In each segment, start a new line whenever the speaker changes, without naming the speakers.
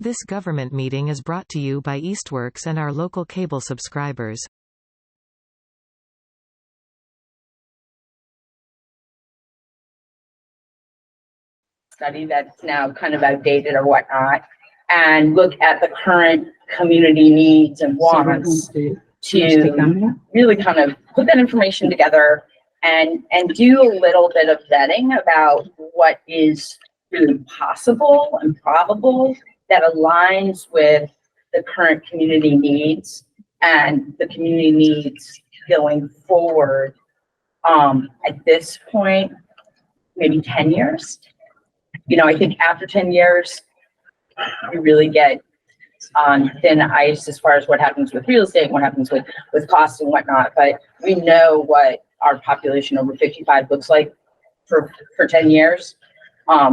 This government meeting is brought to you by Eastworks and our local cable subscribers.
Study that's now kind of outdated or whatnot, and look at the current community needs and wants to really kind of put that information together and do a little bit of vetting about what is really possible and probable that aligns with the current community needs and the community needs going forward. At this point, maybe 10 years. You know, I think after 10 years, you really get on thin ice as far as what happens with real estate, what happens with costs and whatnot. But we know what our population over 55 looks like for 10 years.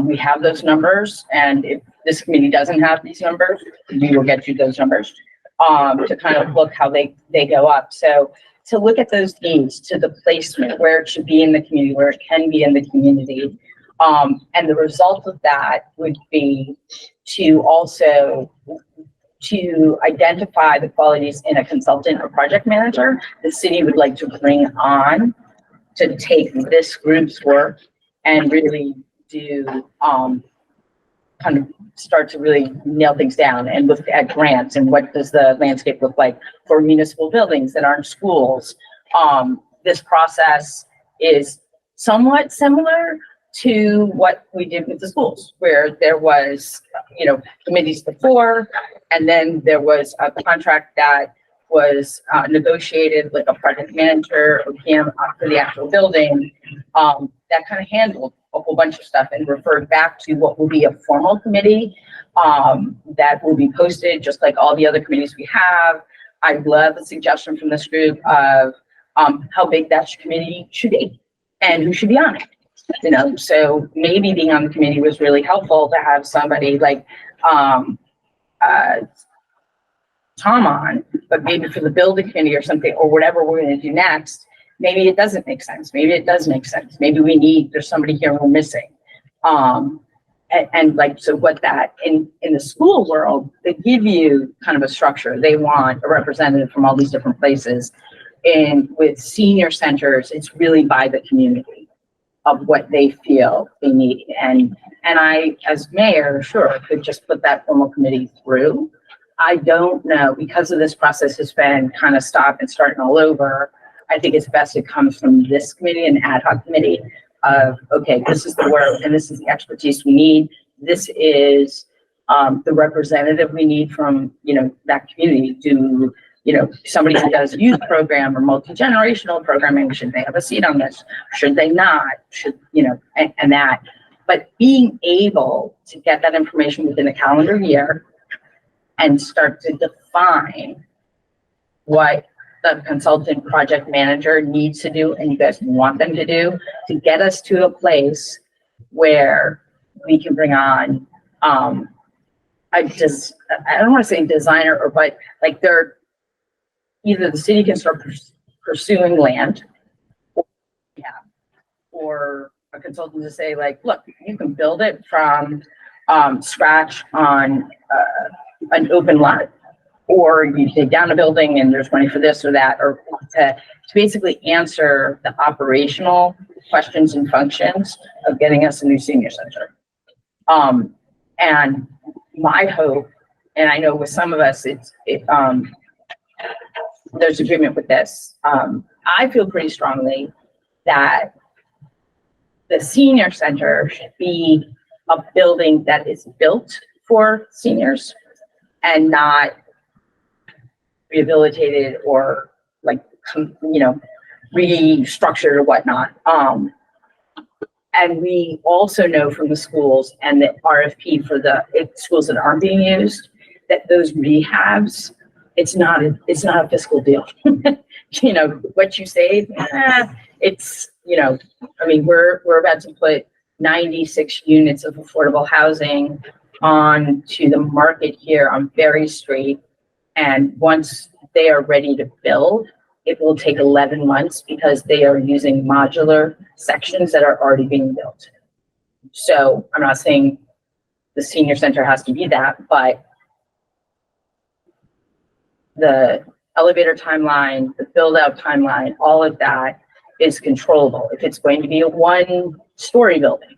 We have those numbers, and if this committee doesn't have these numbers, we will get you those numbers to kind of look how they go up. So to look at those needs, to the placement, where it should be in the community, where it can be in the community. And the result of that would be to also to identify the qualities in a consultant or project manager the city would like to bring on to take this group's work and really do kind of start to really nail things down and look at grants and what does the landscape look like for municipal buildings that aren't schools. This process is somewhat similar to what we did with the schools, where there was, you know, committees before, and then there was a contract that was negotiated, like a project manager or PM for the actual building, that kind of handled a whole bunch of stuff and referred back to what will be a formal committee that will be posted just like all the other committees we have. I love the suggestion from this group of how big that committee should be and who should be on it. You know, so maybe being on the committee was really helpful to have somebody like Tom on, but maybe for the building committee or something, or whatever we're going to do next, maybe it doesn't make sense. Maybe it does make sense. Maybe there's somebody here we're missing. And like, so what that in the school world, they give you kind of a structure. They want a representative from all these different places. And with senior centers, it's really by the community of what they feel they need. And I, as mayor, sure, could just put that formal committee through. I don't know, because of this process has been kind of stop and starting all over. I think it's best it comes from this committee, an ad hoc committee of, okay, this is the work and this is the expertise we need. This is the representative we need from, you know, that community to, you know, somebody who does youth program or multi-generational programming. Should they have a seat on this? Should they not? Should, you know, and that. But being able to get that information within a calendar year and start to define what the consultant project manager needs to do and you guys want them to do to get us to a place where we can bring on, I don't want to say designer or, but like they're, either the city can start pursuing land, or a consultant to say like, look, you can build it from scratch on an open lot, or you take down a building and there's money for this or that, or to basically answer the operational questions and functions of getting us a new senior center. And my hope, and I know with some of us, there's agreement with this. I feel pretty strongly that the senior center should be a building that is built for seniors and not rehabilitated or like, you know, restructured or whatnot. And we also know from the schools and the RFP for the schools that aren't being used, that those rehabs, it's not a fiscal deal. You know, what you save, it's, you know, I mean, we're about to put 96 units of affordable housing onto the market here on Ferry Street. And once they are ready to build, it will take 11 months because they are using modular sections that are already being built. So I'm not saying the senior center has to be that, but the elevator timeline, the build out timeline, all of that is controllable. If it's going to be a 1-story building,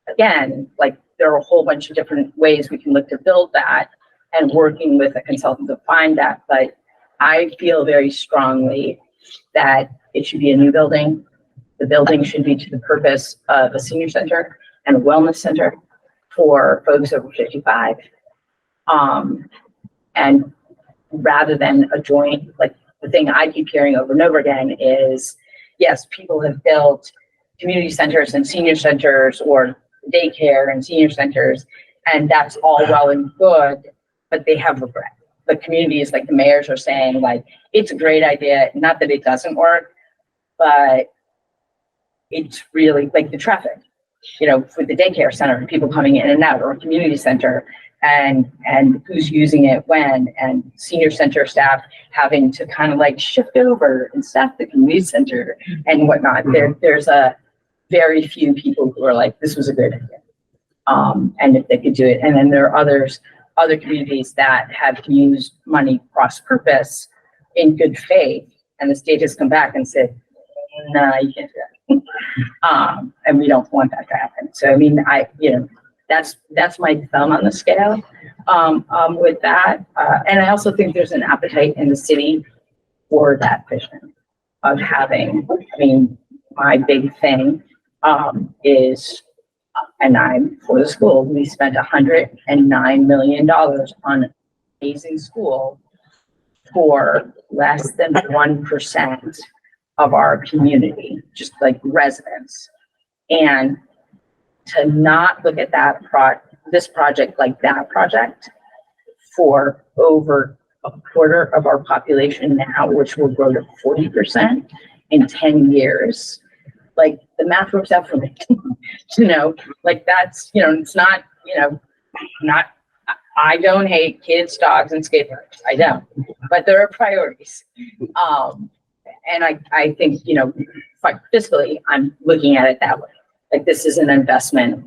again, like there are a whole bunch of different ways we can look to build that and working with a consultant to find that. But I feel very strongly that it should be a new building. The building should be to the purpose of a senior center and a wellness center for folks over 55. And rather than a joint, like the thing I keep hearing over and over again is, yes, people have built community centers and senior centers or daycare and senior centers, and that's all well and good, but they have regret. The communities, like the mayors are saying, like, it's a great idea, not that it doesn't work, but it's really like the traffic, you know, for the daycare center and people coming in and out, or a community center, and who's using it when, and senior center staff having to kind of like shift over and staff the community center and whatnot. There's a very few people who are like, this was a great idea. And if they could do it. And then there are other communities that have used money cross purpose in good faith, and the state has come back and said, no, you can't do that. And we don't want that to happen. So, I mean, that's my thumb on the scale with that. And I also think there's an appetite in the city for that vision of having, I mean, my big thing is, and I'm for the school, we spent $109 million on an amazing school for less than 1% of our community, just like residents. And to not look at this project like that project for over a quarter of our population now, which will grow to 40% in 10 years, like the math works out for me. You know, like that's, you know, it's not, you know, I don't hate kids, dogs, and skateboards. I don't, but there are priorities. And I think, you know, fiscally, I'm looking at it that way. Like this is an investment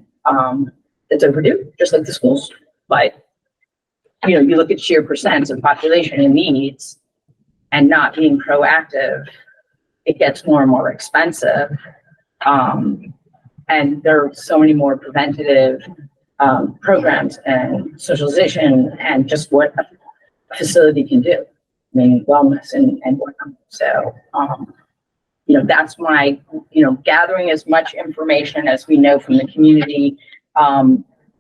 that's overdue, just like the schools. But, you know, you look at sheer percents of population and needs and not being proactive, it gets more and more expensive. And there are so many more preventative programs and socialization and just what a facility can do. I mean, wellness and whatnot. So, you know, that's my, you know, gathering as much information as we know from the community,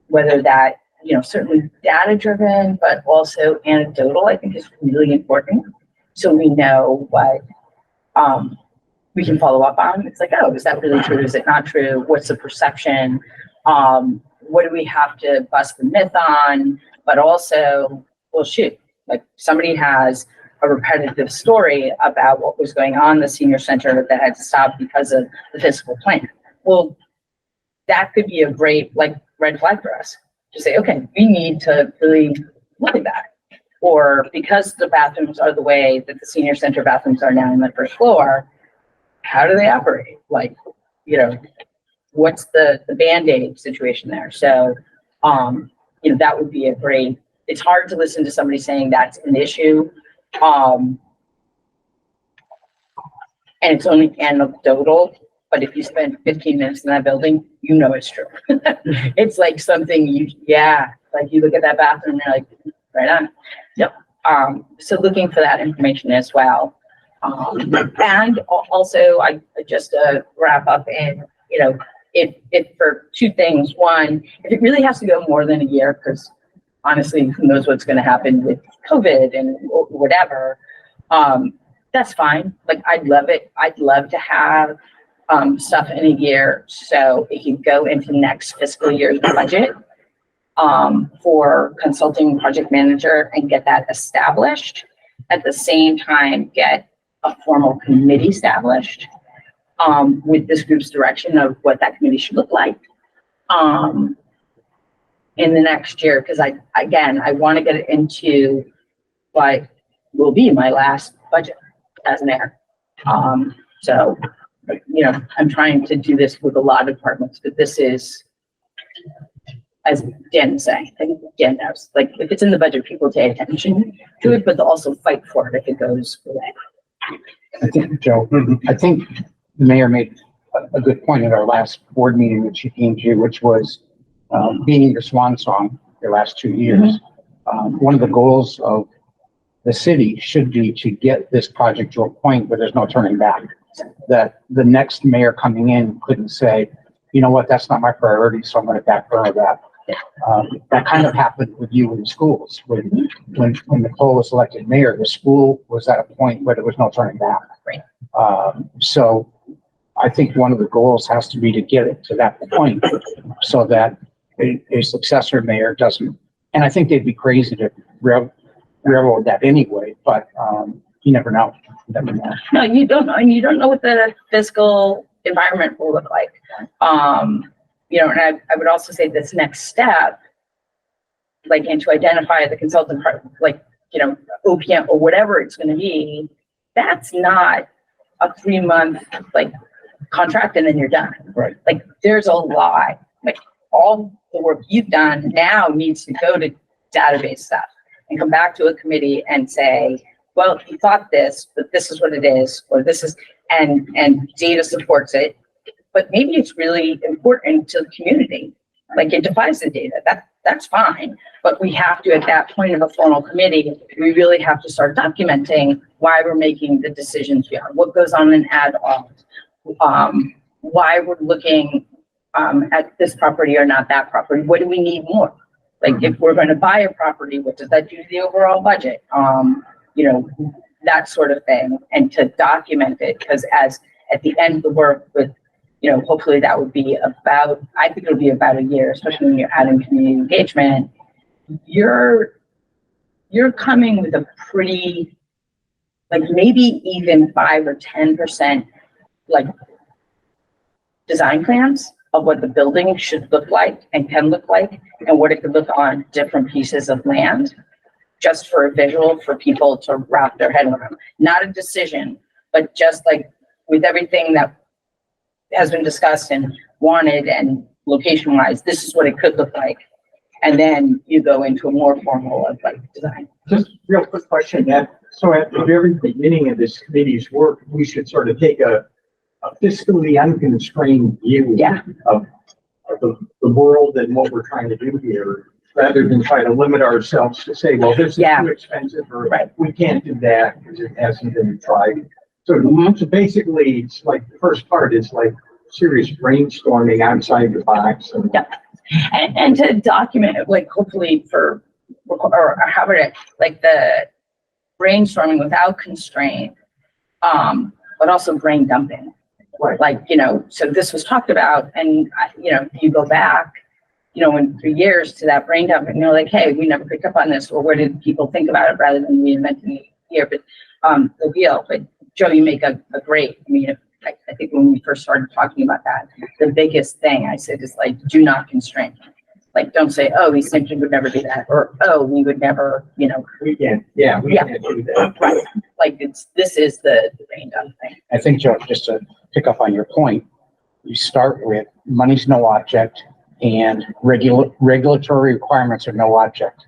whether that, you know, certainly data driven, but also anecdotal, I think is really important. So we know what we can follow up on. It's like, oh, is that really true? Is it not true? What's the perception? What do we have to bust the myth on? But also, well, shoot, like somebody has a repetitive story about what was going on in the senior center that had to stop because of the fiscal plan. Well, that could be a great like red flag for us to say, okay, we need to really look at that. Or because the bathrooms are the way that the senior center bathrooms are now on the first floor, how do they operate? Like, you know, what's the Band-Aid situation there? So, you know, that would be a great, it's hard to listen to somebody saying that's an issue. And it's only anecdotal, but if you spend 15 minutes in that building, you know it's true. It's like something like you look at that bathroom and you're like, right on. Yep. So looking for that information as well. And also, I just wrap up in, you know, if for two things. One, if it really has to go more than a year, because honestly, who knows what's going to happen with COVID and whatever, that's fine. Like, I'd love it. I'd love to have stuff in a year so it can go into next fiscal year's budget for consulting project manager and get that established. At the same time, get a formal committee established with this group's direction of what that committee should look like in the next year. Because I want to get it into what will be my last budget as mayor. So, you know, I'm trying to do this with a lot of departments, but this is as Dan was saying, I think Dan knows, like, if it's in the budget, people pay attention to it, but they'll also fight for it if it goes away.
I think, Joe, I think the mayor made a good point at our last board meeting that she came to, which was being your swan song the last 2 years. One of the goals of the city should be to get this project to a point where there's no turning back. That the next mayor coming in couldn't say, you know what, that's not my priority, so I'm going to backburner that. That kind of happened with you in the schools. When Nicole was elected mayor, the school was at a point where there was no turning back.
Right.
So I think one of the goals has to be to get it to that point so that a successor mayor doesn't, and I think they'd be crazy to railroad that anyway, but you never know. You never know.
No, you don't know, and you don't know what the fiscal environment will look like. You know, and I would also say this next step, like, and to identify the consultant part, like, you know, OPM or whatever it's going to be, that's not a 3-month like contract and then you're done.
Right.
Like, there's a lot, like, all the work you've done now needs to go to database stuff and come back to a committee and say, well, you thought this, but this is what it is, or this is, and data supports it. But maybe it's really important to the community. Like, it defies the data. That's fine. But we have to, at that point of a formal committee, we really have to start documenting why we're making the decisions we are, what goes on in ad hoc, why we're looking at this property or not that property. What do we need more? Like, if we're going to buy a property, what does that do to the overall budget? You know, that sort of thing, and to document it, because as at the end of the work with, you know, hopefully that would be about, I think it'll be about a year, especially when you're adding community engagement, you're coming with a pretty, like, maybe even 5 or 10% like design plans of what the building should look like and can look like, and what it could look on different pieces of land, just for a visual for people to wrap their head around. Not a decision, but just like with everything that has been discussed and wanted and location wise, this is what it could look like. And then you go into a more formal of like design.
Just real quick question, so at the very beginning of this committee's work, we should sort of take a fiscally unconstrained view of the world and what we're trying to do here, rather than try to limit ourselves to say, well, this is too expensive, or we can't do that because it hasn't been tried. So, so basically, it's like the first part is like serious brainstorming outside the box.
And to document it, like, hopefully for, or however it, like, the brainstorming without constraint, but also brain dumping.
Right.
Like, you know, so this was talked about, and, you know, you go back, you know, in 3 years to that brain dump, and you're like, hey, we never picked up on this, or what did people think about it, rather than reinventing it here. But the deal, but Joe, you make a great, I mean, I think when we first started talking about that, the biggest thing I said is, like, do not constrain. Like, don't say, oh, Easthampton would never do that, or, oh, we would never, you know.
We can't, we can't do that.
Right. Like, this is the brain dump thing.
I think, Joe, just to pick up on your point, you start with money's no object and regulatory requirements are no object,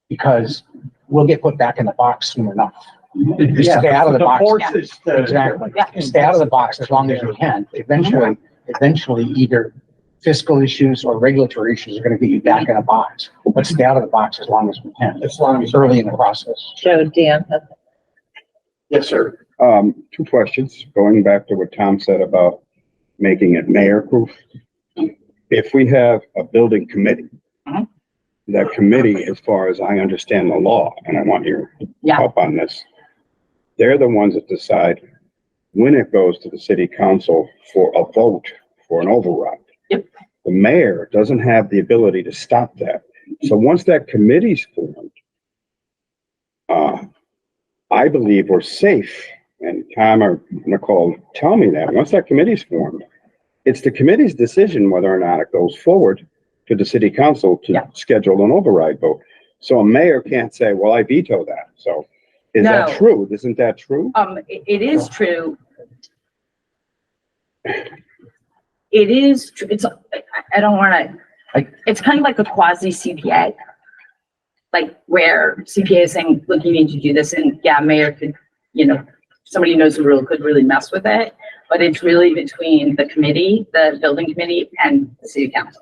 because we'll get put back in the box soon enough. Stay out of the box. Exactly. Stay out of the box as long as you can. Eventually, either fiscal issues or regulatory issues are going to get you back in a box. But stay out of the box as long as we can, as long as early in the process.
So, Dan.
Yes, sir.
2 questions, going back to what Tom said about making it mayor-proof. If we have a building committee, that committee, as far as I understand the law, and I want your help on this, they're the ones that decide when it goes to the city council for a vote for an override.
Yep.
The mayor doesn't have the ability to stop that. So once that committee's formed, I believe we're safe. And Tom or Nicole tell me that once that committee's formed, it's the committee's decision whether or not it goes forward to the city council to schedule an override vote. So a mayor can't say, well, I veto that. So is that true? Isn't that true?
It is true. It is true. I don't want to, It's kind of like a quasi CPA. Like where CPA is saying, look, you need to do this, and yeah, mayor could, somebody who knows the rule could really mess with it, but it's really between the committee, the building committee, and the city council.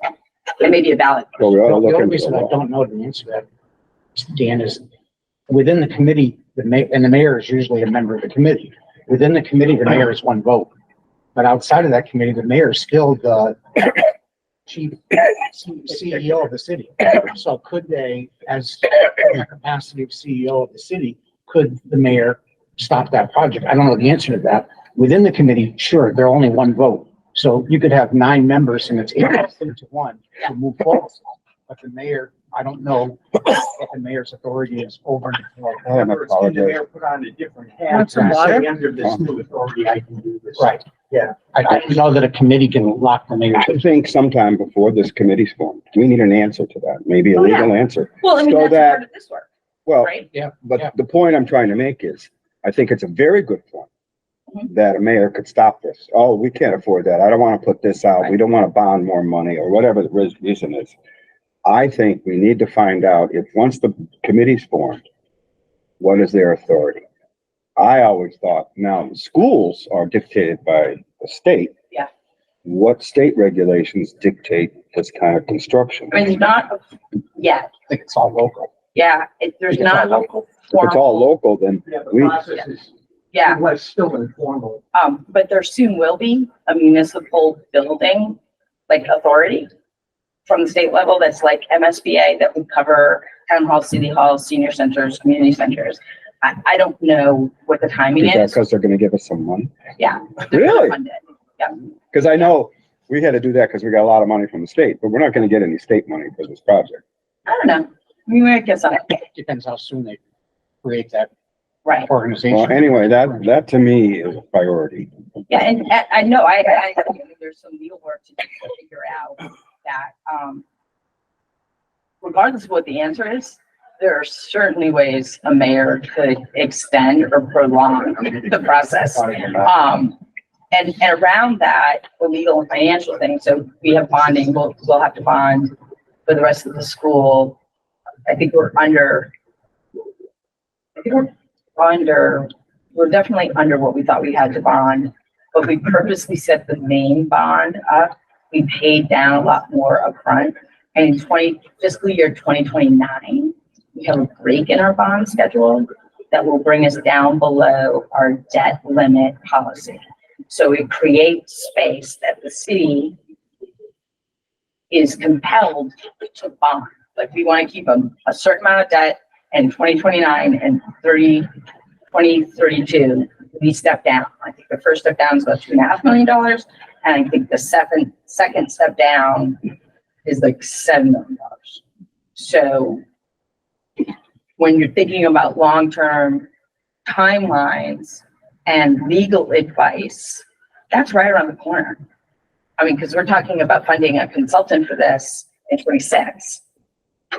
It may be a ballot.
So we ought to
The
look
only
into
reason I
it.
don't know the answer to that, Dan, is within the committee, and the mayor is usually a member of the committee. Within the committee, the mayor is one vote. But outside of that committee, the mayor is still the chief CEO of the city. So could they, as in the capacity of CEO of the city, could the mayor stop that project? I don't know the answer to that. Within the committee, sure, they're only one vote. So you could have 9 members and it's 8 to 1 to move forward. But the mayor, I don't know what the mayor's authority is over.
I have
Or
apologies.
the mayor put on a different hat
What's the
and
water?
say, under this new authority, I can do this.
Right.
Yeah.
I don't know that a committee can lock the mayor.
I think sometime before this committee's formed, we need an answer to that, maybe a
Oh, yeah.
legal answer.
Well, I mean,
So
that's
that-
part of this work,
Well,
right?
Yeah.
but the point I'm trying to make is, I think it's a very good point
Mhm.
that a mayor could stop this. Oh, we can't afford that. I don't want to put this out. We don't want to bond more money or whatever the reason is. I think we need to find out if once the committee's formed, what is their authority? I always thought, now, schools are dictated by the state.
Yeah.
What state regulations dictate this kind of construction?
I mean, not yet.
I think it's all local.
Yeah, there's
It's
not
all
local.
If it's all local, then
Yeah, the
We-
process is,
Yeah,
was still informal.
but there soon will be a municipal building, like authority from the state level that's like MSBA that would cover town hall, city hall, senior centers, community centers. I don't know what the timing
is that
is.
because they're gonna give us some money?
Yeah.
Really?
Fund it.
Because I know we had to do that because we got a lot of money from the state, but we're not gonna get any state money for this project.
I don't know. I mean, I guess
Depends how soon they create that
right.
organization.
Well, anyway, that to me is a priority.
Yeah, and I know, I think there's some legal work to figure out that, regardless of what the answer is, there are certainly ways a mayor could extend or prolong the process. And around that, the legal and financial thing, so we have bonding, we'll have to bond for the rest of the school. I think we're definitely under what we thought we had to bond, but we purposely set the main bond up. We paid down a lot more upfront. And in fiscal year 2029, we have a break in our bond schedule that will bring us down below our debt limit policy. So it creates space that the city is compelled to bond. Like we want to keep a certain amount of debt, and 2029 and 2032, we step down. I think the first step down is about $2.5 million. And I think the second step down is like $7 million. So when you're thinking about long-term timelines and legal advice, that's right around the corner. I mean, because we're talking about funding a consultant for this in 26,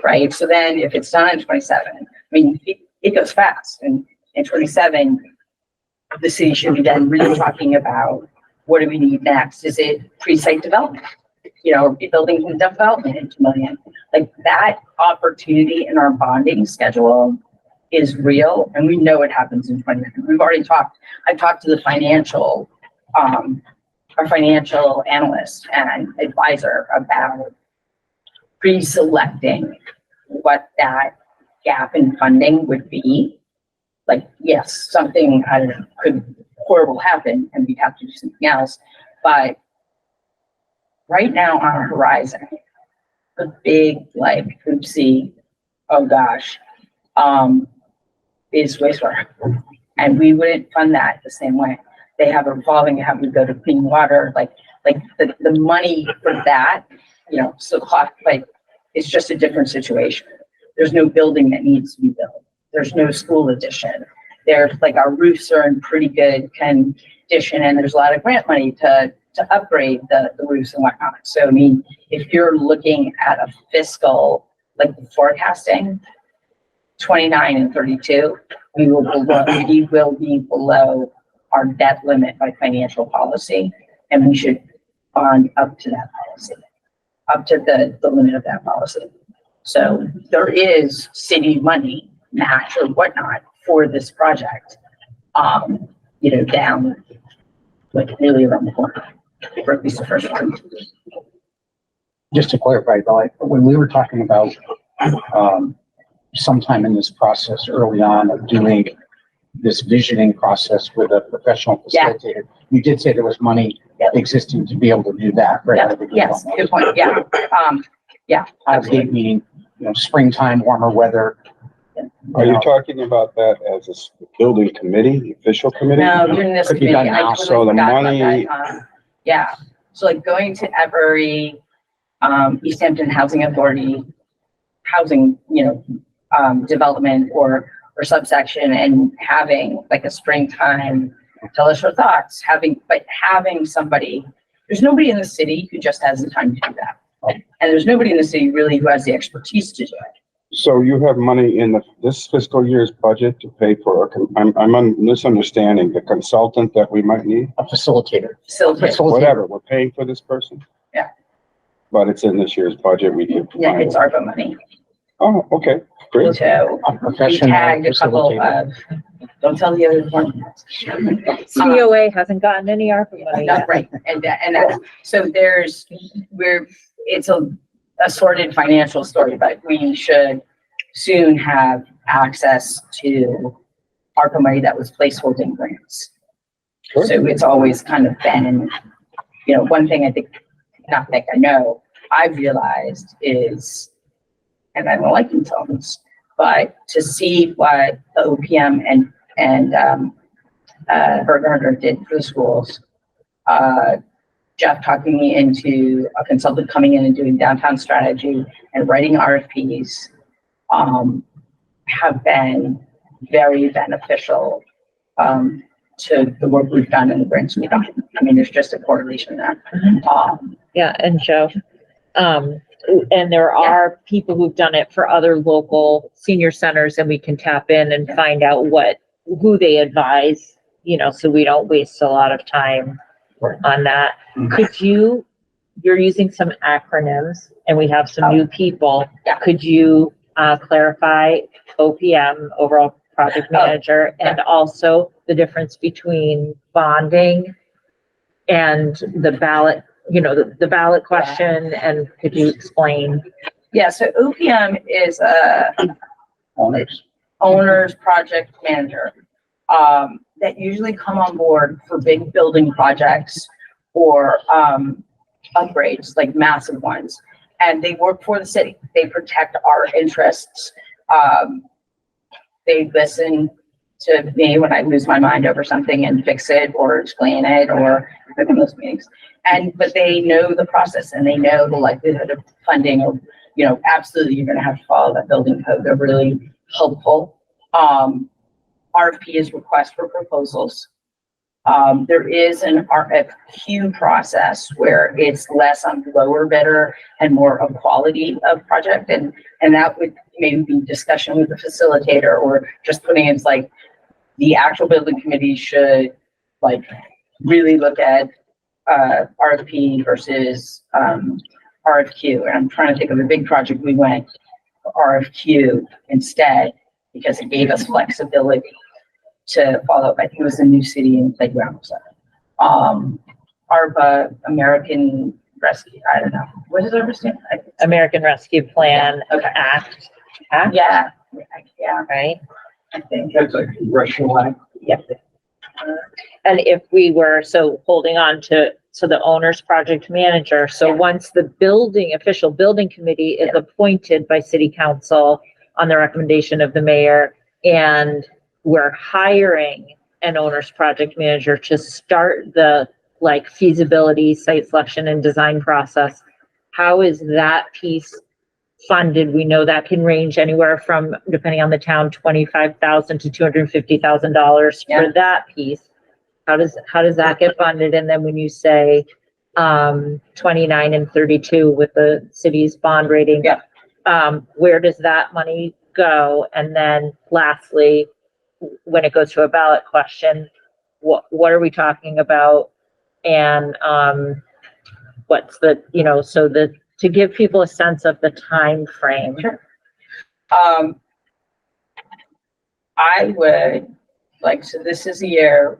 right? So then if it's done in 27, I mean, it goes fast. And in 27, the city should be then really talking about what do we need next? Is it pre-site development? Buildings and development into $2 million. Like that opportunity in our bonding schedule is real, and we know it happens in 20. I've talked to the our financial analyst and advisor about pre-selecting what that gap in funding would be. Like, yes, something, I don't know, could horrible happen and we'd have to do something else. But right now on our horizon, the big, like, oopsie, oh gosh, is wastewater. And we wouldn't fund that the same way. They have a revolving, have to go to clean water, like the money for that, so cost, like, it's just a different situation. There's no building that needs to be built. There's no school addition. There's like our roofs are in pretty good condition, and there's a lot of grant money to upgrade the roofs and whatnot. So I mean, if you're looking at a fiscal, like forecasting, 29 and 32, we will be below our debt limit by financial policy, and we should bond up to that policy. up to the limit of that policy. So there is city money, match or whatnot for this project. Down like really around the corner, for at least the first one.
Just to clarify, though, when we were talking about, sometime in this process early on of doing this visioning process with a professional
Yeah.
facilitator, you did say there was money existing to be able to do that, right?
Yeah, yes, good point, yeah,
Out of the gate, meaning, springtime, warmer weather.
Are you talking about that as a building committee, official committee?
No, during this
Could be
committee,
done
I
now,
totally
so the
forgot about
money-
that. Yeah, so like going to every, Easthampton Housing Authority, housing, development or subsection and having like a springtime, tell us your thoughts, having somebody, there's nobody in the city who just has the time to do that. And there's nobody in the city really who has the expertise to do it.
So you have money in this fiscal year's budget to pay for, I'm misunderstanding, the consultant that we might need?
A facilitator.
Whatever, we're paying for this person?
Yeah.
But it's in this year's budget, we can.
Yeah, it's ARPA money.
Oh, okay, great.
So
A
we
professional
tagged a couple
facilitator.
of, don't tell the other departments.
COA hasn't gotten any ARPA money yet.
Right, and that's, so it's a assorted financial story, but we should soon have access to ARPA money that was placeholding grants.
Sure.
So it's always kind of been, one thing I know, I've realized is, and I don't like consultants, but to see what the OPM and Berghardt did for the schools, Jeff talking me into a consultant coming in and doing downtown strategy and writing RFPs, have been very beneficial, to the work we've done and the grants we've done. I mean, there's just a correlation there.
Yeah, and Joe, and there are people who've done it for other local senior centers, and we can tap in and find out who they advise, so we don't waste a lot of time on that. Could you're using some acronyms and we have some new people.
Yeah.
Could you clarify OPM, overall project manager, and also the difference between bonding and the ballot, the ballot question, and could you explain?
Yeah, so OPM is owner's project manager, that usually come on board for big building projects or upgrades, like massive ones. And they work for the city. They protect our interests. They listen to me when I lose my mind over something and fix it or explain it or in those meetings. But they know the process and they know the likelihood of funding or, absolutely you're gonna have to follow that building code. They're really helpful. RFP is request for proposals. There is an RFQ process where it's less on lower bidder and more of quality of project. And that would maybe be discussion with the facilitator or just putting it like the actual building committee should really look at RFP versus RFQ. And I'm trying to think of a big project we went RFQ instead because it gave us flexibility to follow up. I think it was a new city and playground. ARPA, American Rescue, I don't know. What does ARPA stand for?
American Rescue Plan Act,
Yeah,
right?
I think.
That's a congressional act.
And if we were, holding on to, the owner's project manager, once the official building committee is appointed by city council on the recommendation of the mayor, and we're hiring an owner's project manager to start the feasibility, site selection and design process, how is that piece funded? We know that can range anywhere from, depending on the town, $25,000 to $250,000 for that piece. How does that get funded? And then when you say 29 and 32 with the city's bond rating, where does that money go? And then lastly, when it goes to a ballot question, what are we talking about? And what's the, so the to give people a sense of the time frame.
I would like, so this is a year,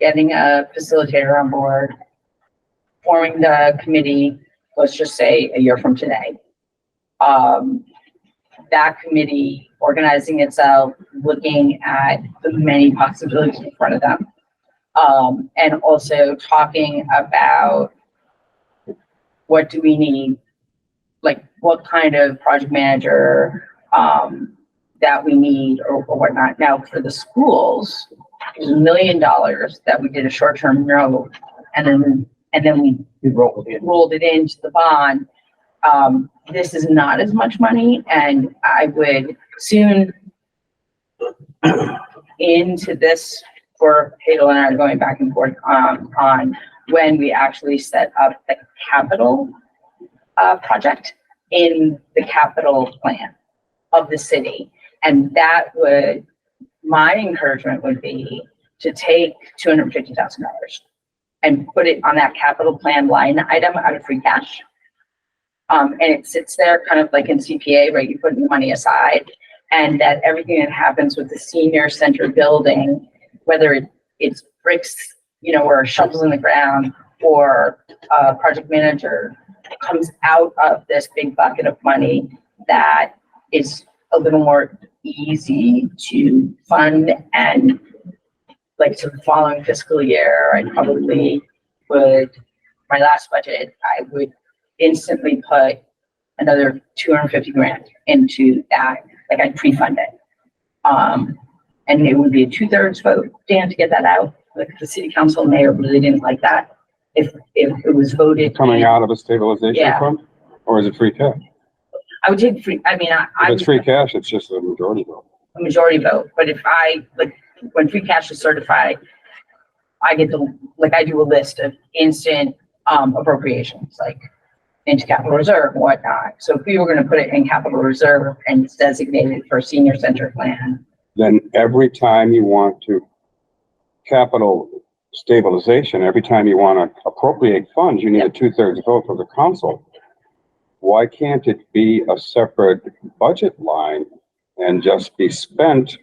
getting a facilitator on board, forming the committee, let's just say a year from today. That committee organizing itself, looking at the many possibilities in front of them. And also talking about what do we need, like what kind of project manager, that we need or whatnot. Now for the schools, there's $1 million that we did a short-term note and then we rolled it into the bond. This is not as much money, and I would soon into this, for Hadel and I are going back and forth on when we actually set up the capital project in the capital plan of the city. And that would, my encouragement would be to take $250,000 and put it on that capital plan line item out of free cash. And it sits there kind of like in CPA, right? You put the money aside, and that everything that happens with the senior center building, whether it's bricks, you know, or shovels in the ground, or a project manager, comes out of this big bucket of money that is a little more easy to fund. And like, so the following fiscal year, I probably would, my last budget, I would instantly put another 250 grand into that. Like, I'd pre-fund it. And it would be a 2/3 vote, Dan, to get that out. Like, the city council and mayor really didn't like that. If it was voted.
Coming out of a stabilization
Yeah.
fund? Or is it free cash?
I would take free, I mean,
If it's free cash, it's just a majority vote.
a majority vote, but if I, like, when free cash is certified, I get to, like, I do a list of instant appropriations, like into capital reserve and whatnot. So if we were gonna put it in capital reserve and it's designated for senior center plan,
Then every time you want to capital stabilization, every time you want to appropriate funds, you need a 2/3 vote for the council. Why can't it be a separate budget line and just be spent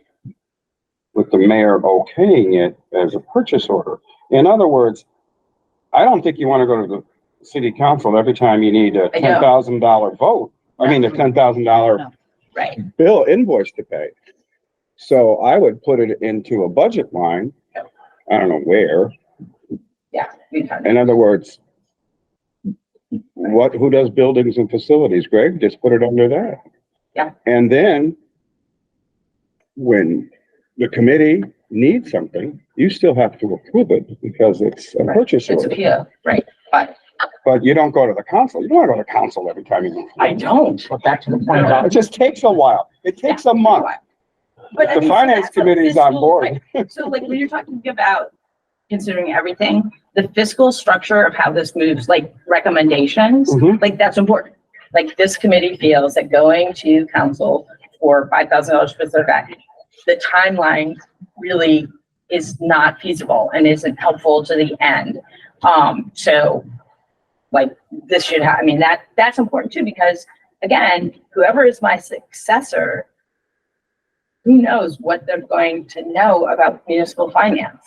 with the mayor okaying it as a purchase order? In other words, I don't think you want to go to the city council every time you need a
I know.
$10,000 vote. I mean, a $10,000
right?
bill invoice to pay. So I would put it into a budget line. I don't know where.
Yeah. we've had it.
In other words, who does buildings and facilities? Greg, just put it under that.
Yeah.
And then when the committee needs something, you still have to approve it because it's a
Right.
purchase
It's a
order.
PO, right?
But you don't go to the council. You don't want to go to the council every time you move.
I don't.
But back to the point about,
It just takes a while. It takes a month.
But I
The
mean, so
finance
that's a
committee is on
fiscal-
board.
right. So like when you're talking about considering everything, the fiscal structure of how this moves, like recommendations,
Mhm.
like that's important. Like this committee feels that going to council for $5,000 for their back, the timeline really is not feasible and isn't helpful to the end. So like this should have, I mean, that's important too, because again, whoever is my successor, who knows what they're going to know about municipal finance?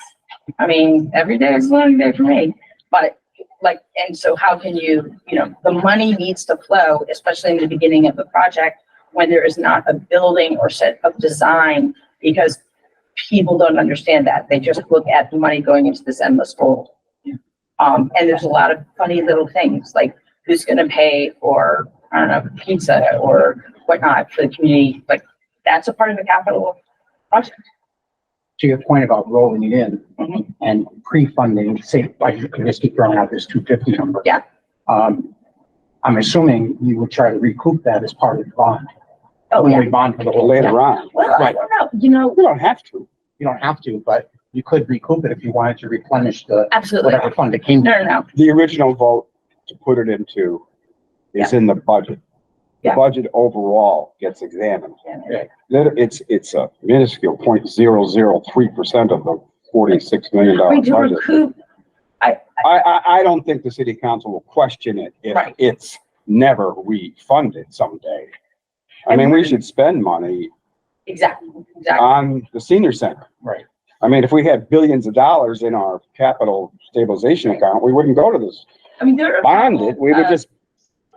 I mean, every day is a learning day for me, but like, and so how can you know, the money needs to flow, especially in the beginning of the project when there is not a building or set of design, because people don't understand that. They just look at the money going into this endless hole. And there's a lot of funny little things like who's going to pay for, I don't know, pizza or whatnot for the community. Like that's a part of the capital project.
to your point about rolling it in
Mhm.
and pre-funding, say, like, you can just keep throwing out this 250 number.
Yeah.
I'm assuming you would try to recoup that as part of the bond.
Oh,
When
yeah.
we bond for the whole.
Later on.
Well, I
Right.
don't know, you know,
You don't have to.
You don't have to, but you could recoup it if you wanted to replenish the,
absolutely.
whatever fund it came.
No, no, no.
The original vote to put it into is in the budget. The
Yeah.
budget overall gets examined.
Yeah.
Then it's a minuscule 0.003% of the $46 million
We do
budget.
recoup,
I don't think the city council will question it if
Right.
it's never refund it someday. I mean, we should spend money
Exactly.
on the senior center.
Right.
I mean, if we had billions of dollars in our capital stabilization account, we wouldn't go to this
I mean, there are.
bond it, we would just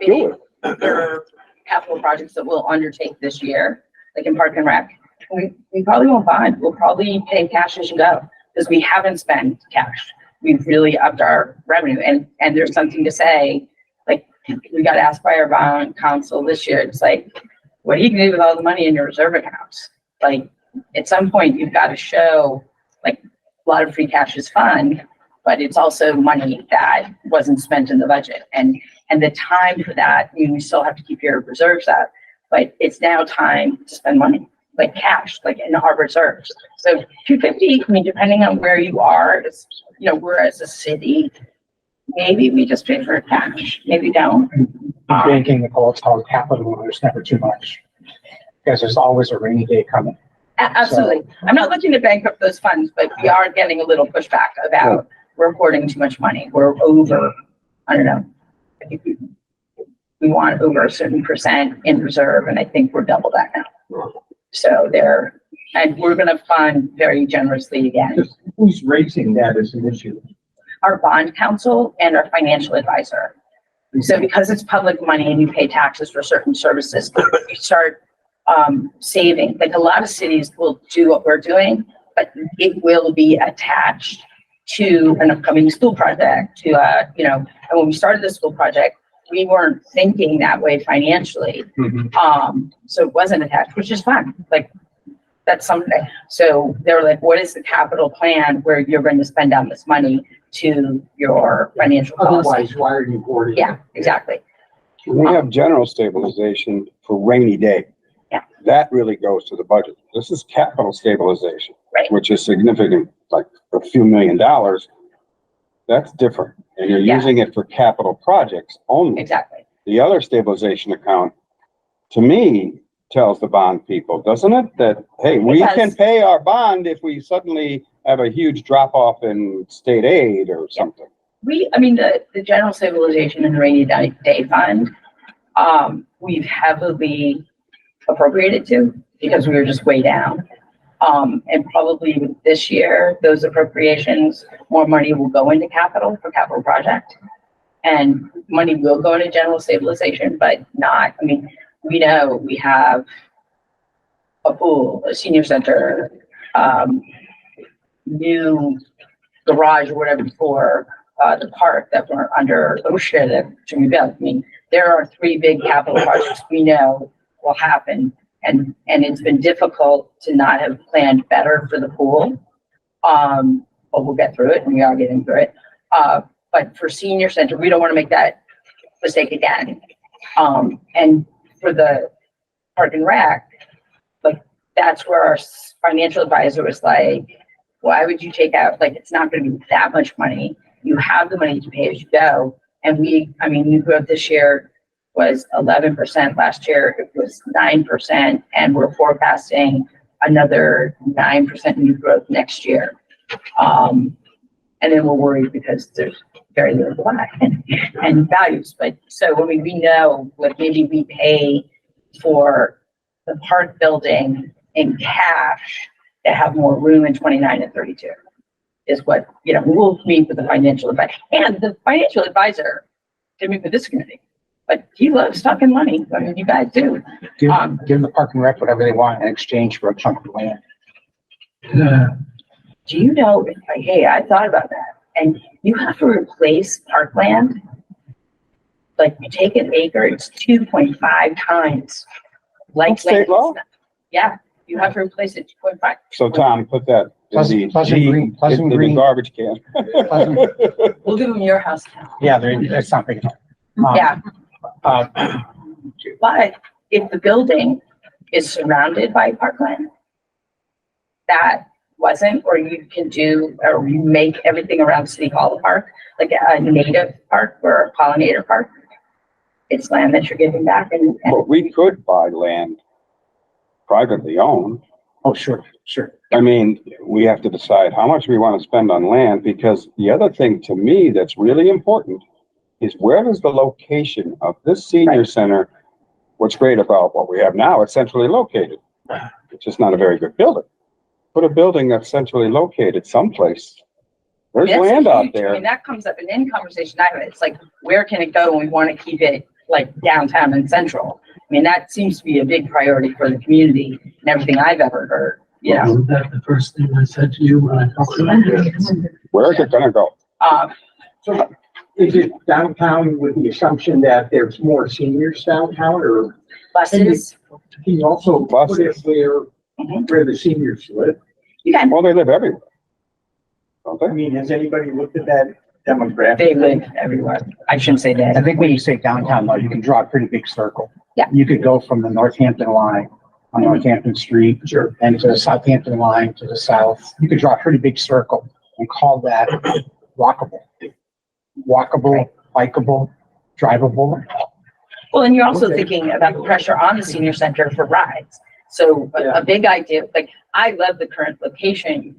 do it.
There are capital projects that we'll undertake this year, like in Park and Rec. We probably won't bond, we'll probably pay cash as you go, because we haven't spent cash. We've really upped our revenue, and there's something to say, like, we got asked by our bond council this year, it's like, what are you gonna do with all the money in your reserve accounts? Like, at some point, you've got to show, like, a lot of free cash is fun, but it's also money that wasn't spent in the budget. And the time for that, you still have to keep your reserves up, but it's now time to spend money, like cash, like in our reserves. So 250, I mean, depending on where you are, it's, you know, we're as a city, maybe we just pay for cash, maybe don't.
Banking, Nicole, it's called capital, there's never too much. Because there's always a rainy day coming.
Absolutely. I'm not looking to bankrupt those funds, but we are getting a little pushback about we're hoarding too much money. We're over, I don't know. I think we want over a certain percent in reserve, and I think we're double that now. So and we're gonna fund very generously again.
Just who's raising that as an issue?
Our bond counsel and our financial advisor. So because it's public money and you pay taxes for certain services, you start saving. Like, a lot of cities will do what we're doing, but it will be attached to an upcoming school project, you know, and when we started the school project, we weren't thinking that way financially. So it wasn't attached, which is fine. Like, that's something. So they were like, what is the capital plan where you're going to spend down this money to your financial policy?
Otherwise, why are you hoarding?
Yeah, exactly.
We have general stabilization for rainy day.
Yeah.
That really goes to the budget. This is capital stabilization.
Right.
Which is significant, like a few $1 million. That's different. And you're
Yeah.
using it for capital projects only.
Exactly.
The other stabilization account, to me, tells the bond people, doesn't it? That, hey, we
It does.
can pay our bond if we suddenly have a huge drop off in state aid or something.
I mean, the general stabilization and rainy day fund, we've heavily appropriated to, because we were just way down. And probably this year, those appropriations, more money will go into capital for capital project. And money will go into general stabilization, but not, I mean, we know we have a pool, a senior center, new garage or whatever for the park that we're under OSHA that should be built. I mean, there are 3 big capital projects we know will happen. And it's been difficult to not have planned better for the pool. But we'll get through it, and we are getting through it. But for senior center, we don't want to make that mistake again. And for the Park and Rec, like, that's where our financial advisor was like, why would you take out, like, it's not going to be that much money. You have the money to pay as you go. And new growth this year was 11%. Last year it was 9%, and we're forecasting another 9% new growth next year. And then we're worried because there's very little black and values. But so, I mean, we know, like, maybe we pay for the park building in cash to have more room in 29 and 32 is what, you know, we'll meet with the financial advisor. And the financial advisor to meet with this committee. But he loves talking money. I mean, you guys do.
Give them the Park and Rec whatever they want in exchange for a chunk of land.
Do you know, hey, I thought about that. And you have to replace parkland. Like, you take an acre, it's 2.5 times. Like
State law?
Yeah, you have to replace it 2.5.
So Tom, put that in
Pleasant Green, Pleasant
in the
Green.
garbage can.
We'll give them your house now.
Yeah, that's not big enough.
Yeah,
Uh,
but if the building is surrounded by parkland, that wasn't, or you can do, or you make everything around City Hall a park, like a native park or a pollinator park. It's land that you're giving back, and
But we could buy land privately owned.
oh, sure.
I mean, we have to decide how much we want to spend on land, because the other thing to me that's really important is where does the location of this senior center, what's great about what we have now, it's centrally located. It's just not a very good building. Put a building that's centrally located someplace. There's
That's
land out
huge. I
there.
mean, that comes up in any conversation I have. It's like, where can it go? And we want to keep it like downtown and central. I mean, that seems to be a big priority for the community and everything I've ever heard, you know.
Wasn't that the first thing I said to you when I talked to you?
Where is it gonna go?
So is it downtown with the assumption that there's more seniors downtown, or
Buses,
can you also put it
Mhm.
where the seniors live?
you can,
Well, they live everywhere. Don't
I
they?
mean, has anybody looked at that demographic?
they live everywhere. I shouldn't say
I
that.
think when you say downtown, though, you can draw a pretty big circle.
Yeah.
You could go from the Northampton line on Northampton Street
Sure.
and to the Southampton line to the south. You could draw a pretty big circle and call that walkable. Walkable, bikeable, drivable.
Well, and you're also
Okay.
thinking about the pressure on the senior center for rides. So a big idea, like, I love the current location,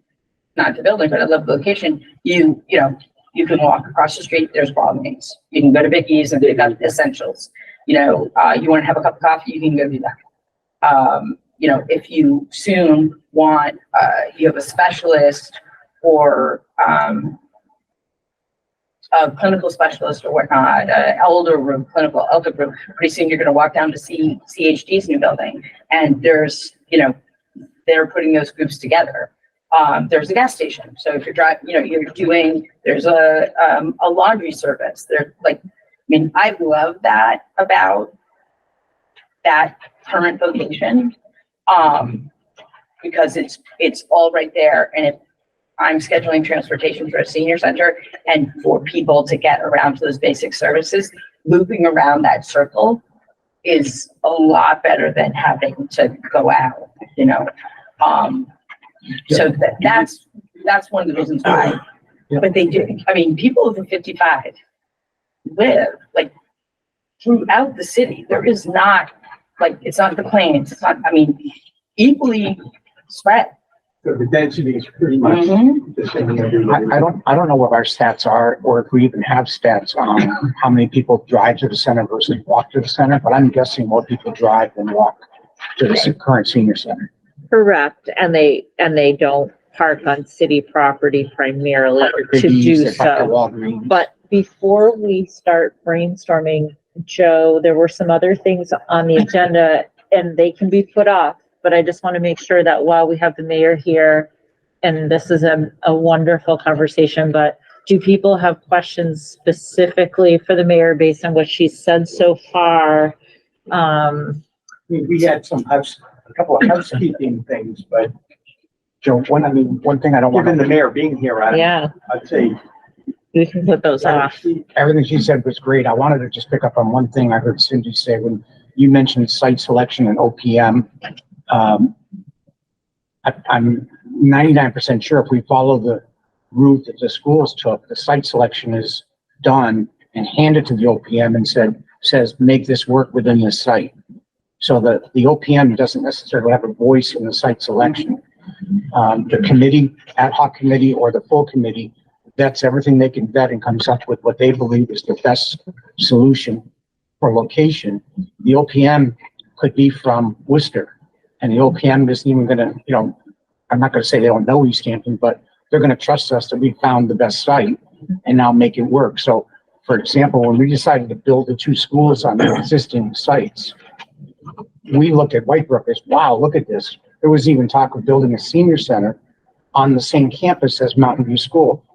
not the building, but I love the location. You know, you can walk across the street, there's Walgreens. You can go to Vicky's and pick up essentials. You know, you want to have a cup of coffee, you can go do that. You know, if you soon want, you have a specialist or, a clinical specialist or whatnot, elder group, clinical elder group, pretty soon you're gonna walk down to see CHD's new building. And there's, you know, they're putting those groups together. There's a gas station. So if you're driving, you know, you're doing, there's a laundry service. They're like, I mean, I love that about that current location. Because it's all right there. And if I'm scheduling transportation for a senior center and for people to get around to those basic services, looping around that circle is a lot better than having to go out, you know? So that's one of the reasons why, but they do, I mean, people over 55 live like throughout the city. There is not, like, it's not the plains, it's not, I mean, equally spread.
So the density is pretty much
Mhm.
the same everywhere.
I don't know what our stats are, or if we even have stats on how many people drive to the center versus walk to the center, but I'm guessing more people drive than walk to the current senior center.
Correct, and they don't park on city property primarily to do
They park at
so.
Walgreens.
But before we start brainstorming, Joe, there were some other things on the agenda and they can be put off, but I just want to make sure that while we have the mayor here, and this is a wonderful conversation, but do people have questions specifically for the mayor based on what she's said so far?
We had a couple of housekeeping things, but
Joe, one thing I don't want
given the
to,
mayor being here,
Yeah,
I'd say.
we can put those off.
everything she said was great. I wanted to just pick up on one thing I heard Cindy say when you mentioned site selection and OPM. I'm 99% sure if we follow the route that the schools took, the site selection is done and handed to the OPM and says, make this work within this site. So that the OPM doesn't necessarily have a voice in the site selection. The committee, ad hoc committee, or the full committee, vets everything they can vet and comes up with what they believe is the best solution for location. The OPM could be from Worcester, and the OPM isn't even gonna, you know, I'm not gonna say they don't know Easthampton, but they're gonna trust us that we found the best site and now make it work. So, for example, when we decided to build the two schools on the existing sites, we looked at Whitebrook as, wow, look at this. There was even talk of building a senior center on the same campus as Mountain View School.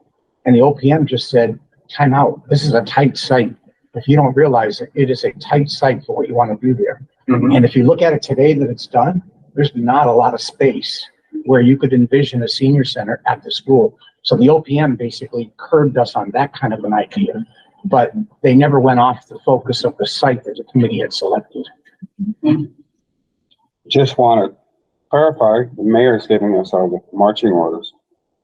And the OPM just said, time out, this is a tight site. If you don't realize it, it is a tight site for what you want to do there. And if you look at it today that it's done, there's not a lot of space where you could envision a senior center at the school. So the OPM basically curbed us on that kind of an idea, but they never went off the focus of the site that the committee had selected.
Just want to clarify, the mayor's giving us our marching orders.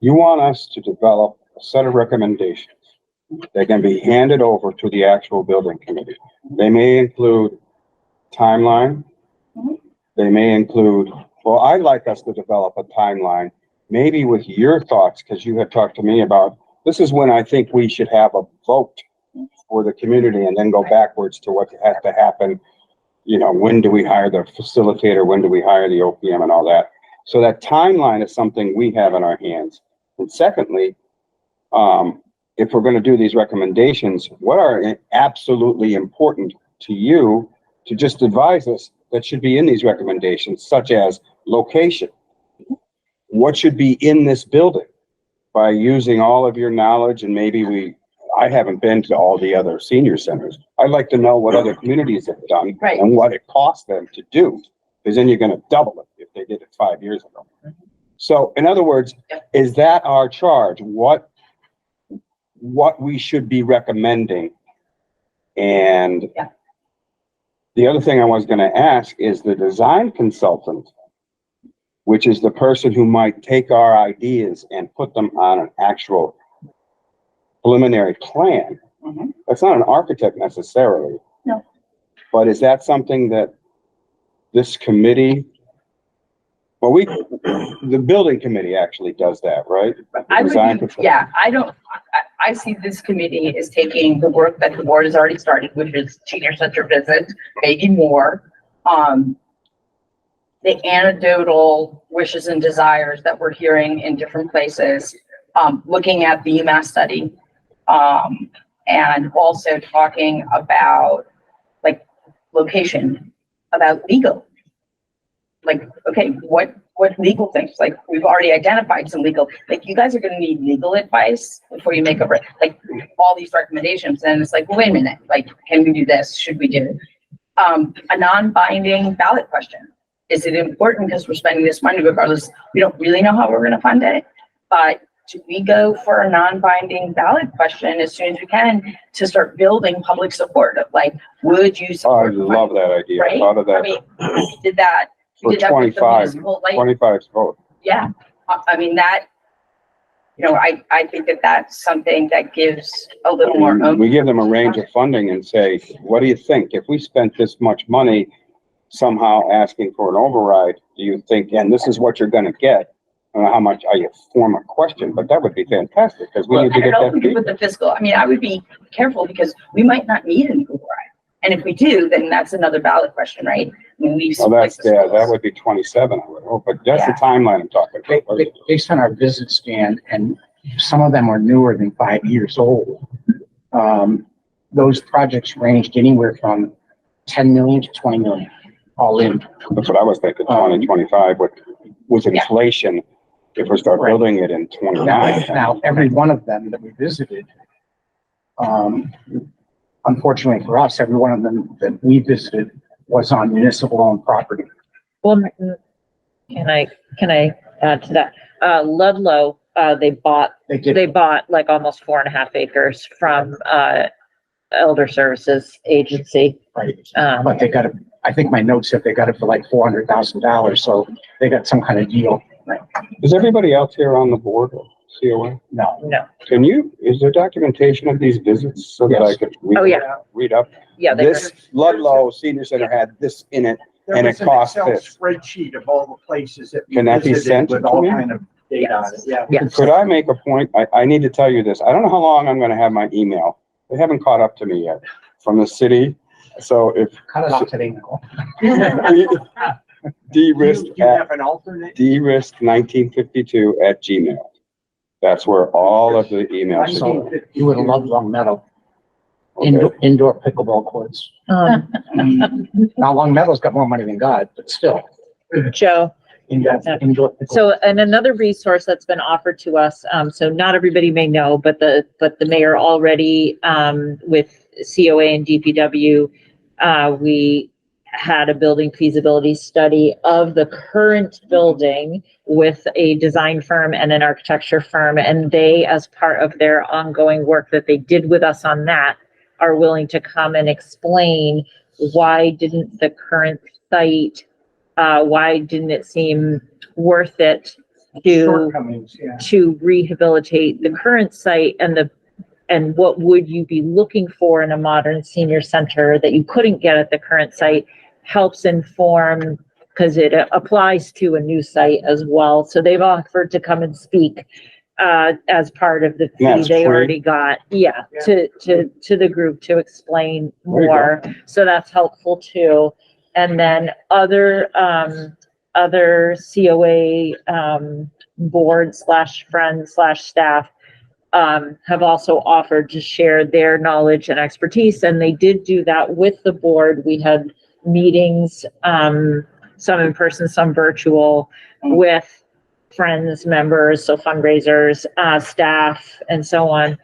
You want us to develop a set of recommendations that can be handed over to the actual building committee. They may include timeline. They may include, well, I'd like us to develop a timeline, maybe with your thoughts, because you had talked to me about, this is when I think we should have a vote for the community and then go backwards to what has to happen. You know, when do we hire the facilitator? When do we hire the OPM and all that? So that timeline is something we have in our hands. And secondly, if we're going to do these recommendations, what are absolutely important to you to just advise us that should be in these recommendations, such as location? What should be in this building by using all of your knowledge? And maybe I haven't been to all the other senior centers. I'd like to know what other communities have done
Right.
and what it costs them to do, because then you're going to double it if they did it 5 years ago. So in other words, is that our charge? What we should be recommending? And
Yeah.
the other thing I was going to ask is the design consultant, which is the person who might take our ideas and put them on an actual preliminary plan.
Mhm.
That's not an architect necessarily.
No.
But is that something that this committee, well, the building committee actually does that, right? Design consultant.
Yeah, I see this committee is taking the work that the board has already started, which is senior center visits, maybe more. The anecdotal wishes and desires that we're hearing in different places, looking at the UMass study, and also talking about like location, about legal. Like, okay, what legal things? Like, we've already identified some legal, like, you guys are gonna need legal advice before you make like, all these recommendations. And it's like, well, wait a minute, like, can we do this? Should we do it? A non-binding ballot question. Is it important because we're spending this money regardless? We don't really know how we're gonna fund it, but should we go for a non-binding ballot question as soon as we can to start building public support of like, would you
Oh, I
support?
love that idea. I
Right?
thought of
I
that
mean, we did that.
for
We did that with the
25,
municipal light.
25 vote.
Yeah, I mean, that, you know, I think that that's something that gives a little more.
We give them a range of funding and say, what do you think? If we spent this much money somehow asking for an override, do you think, and this is what you're gonna get? I don't know how much you form a question, but that would be fantastic because we
Well,
need to
I
get
don't know
that
if we could
feedback.
put the fiscal, I mean, I would be careful because we might not need an override. And if we do, then that's another ballot question, right? I mean, we.
Well, that's, yeah, that would be 27, I would hope, but that's the timeline I'm talking about.
Based on our visit stand, and some of them are newer than 5 years old. Those projects ranged anywhere from 10 million to 20 million, all in.
That's what I was thinking, 2025 with inflation, if we start building it in 29.
Now, every one of them that we visited, unfortunately for us, every one of them that we visited was on municipal owned property.
Well, can I add to that? Ludlow, they bought like almost 4.5 acres from, Elder Services Agency.
Right. But they got it, I think my notes said they got it for like $400,000, so they got some kind of deal.
Is everybody else here on the board of COA?
No.
No.
Is there documentation of these visits so that I could read?
Oh, yeah.
Read up?
Yeah,
This Ludlow Senior Center had this in it,
There
and
was
it
an
cost
Excel
this.
spreadsheet of all the places that we
Can that be
visited
sent
with
to
all
me?
kind of data on it, yeah.
Yes.
Could I make a point? I need to tell you this. I don't know how long I'm gonna have my email. They haven't caught up to me yet from the city. So if
Cut it off today, Nicole.
de-risk
You have an alternate?
de-risk1952@gmail. That's where all of the emails should go.
So you would have loved Long Meadow.
Okay.
Indoor pickleball courts. Now, Long Meadow's got more money than God, but still.
Joe.
Indoor pickleball.
So, and another resource that's been offered to us, so not everybody may know, but the mayor already, with COA and DPW, we had a building feasibility study of the current building with a design firm and an architecture firm. And they, as part of their ongoing work that they did with us on that, are willing to come and explain why didn't the current site, why didn't it seem worth it
Shortcomings, yeah.
to rehabilitate the current site, and what would you be looking for in a modern senior center that you couldn't get at the current site, helps inform, because it applies to a new site as well. So they've offered to come and speak as part of the fee
That's
they
free?
already got, to the group to explain
There you go.
more. So that's helpful too. And then other COA, board / friends / staff, have also offered to share their knowledge and expertise. And they did do that with the board. We had meetings, some in person, some virtual, with friends, members, so fundraisers, staff, and so on.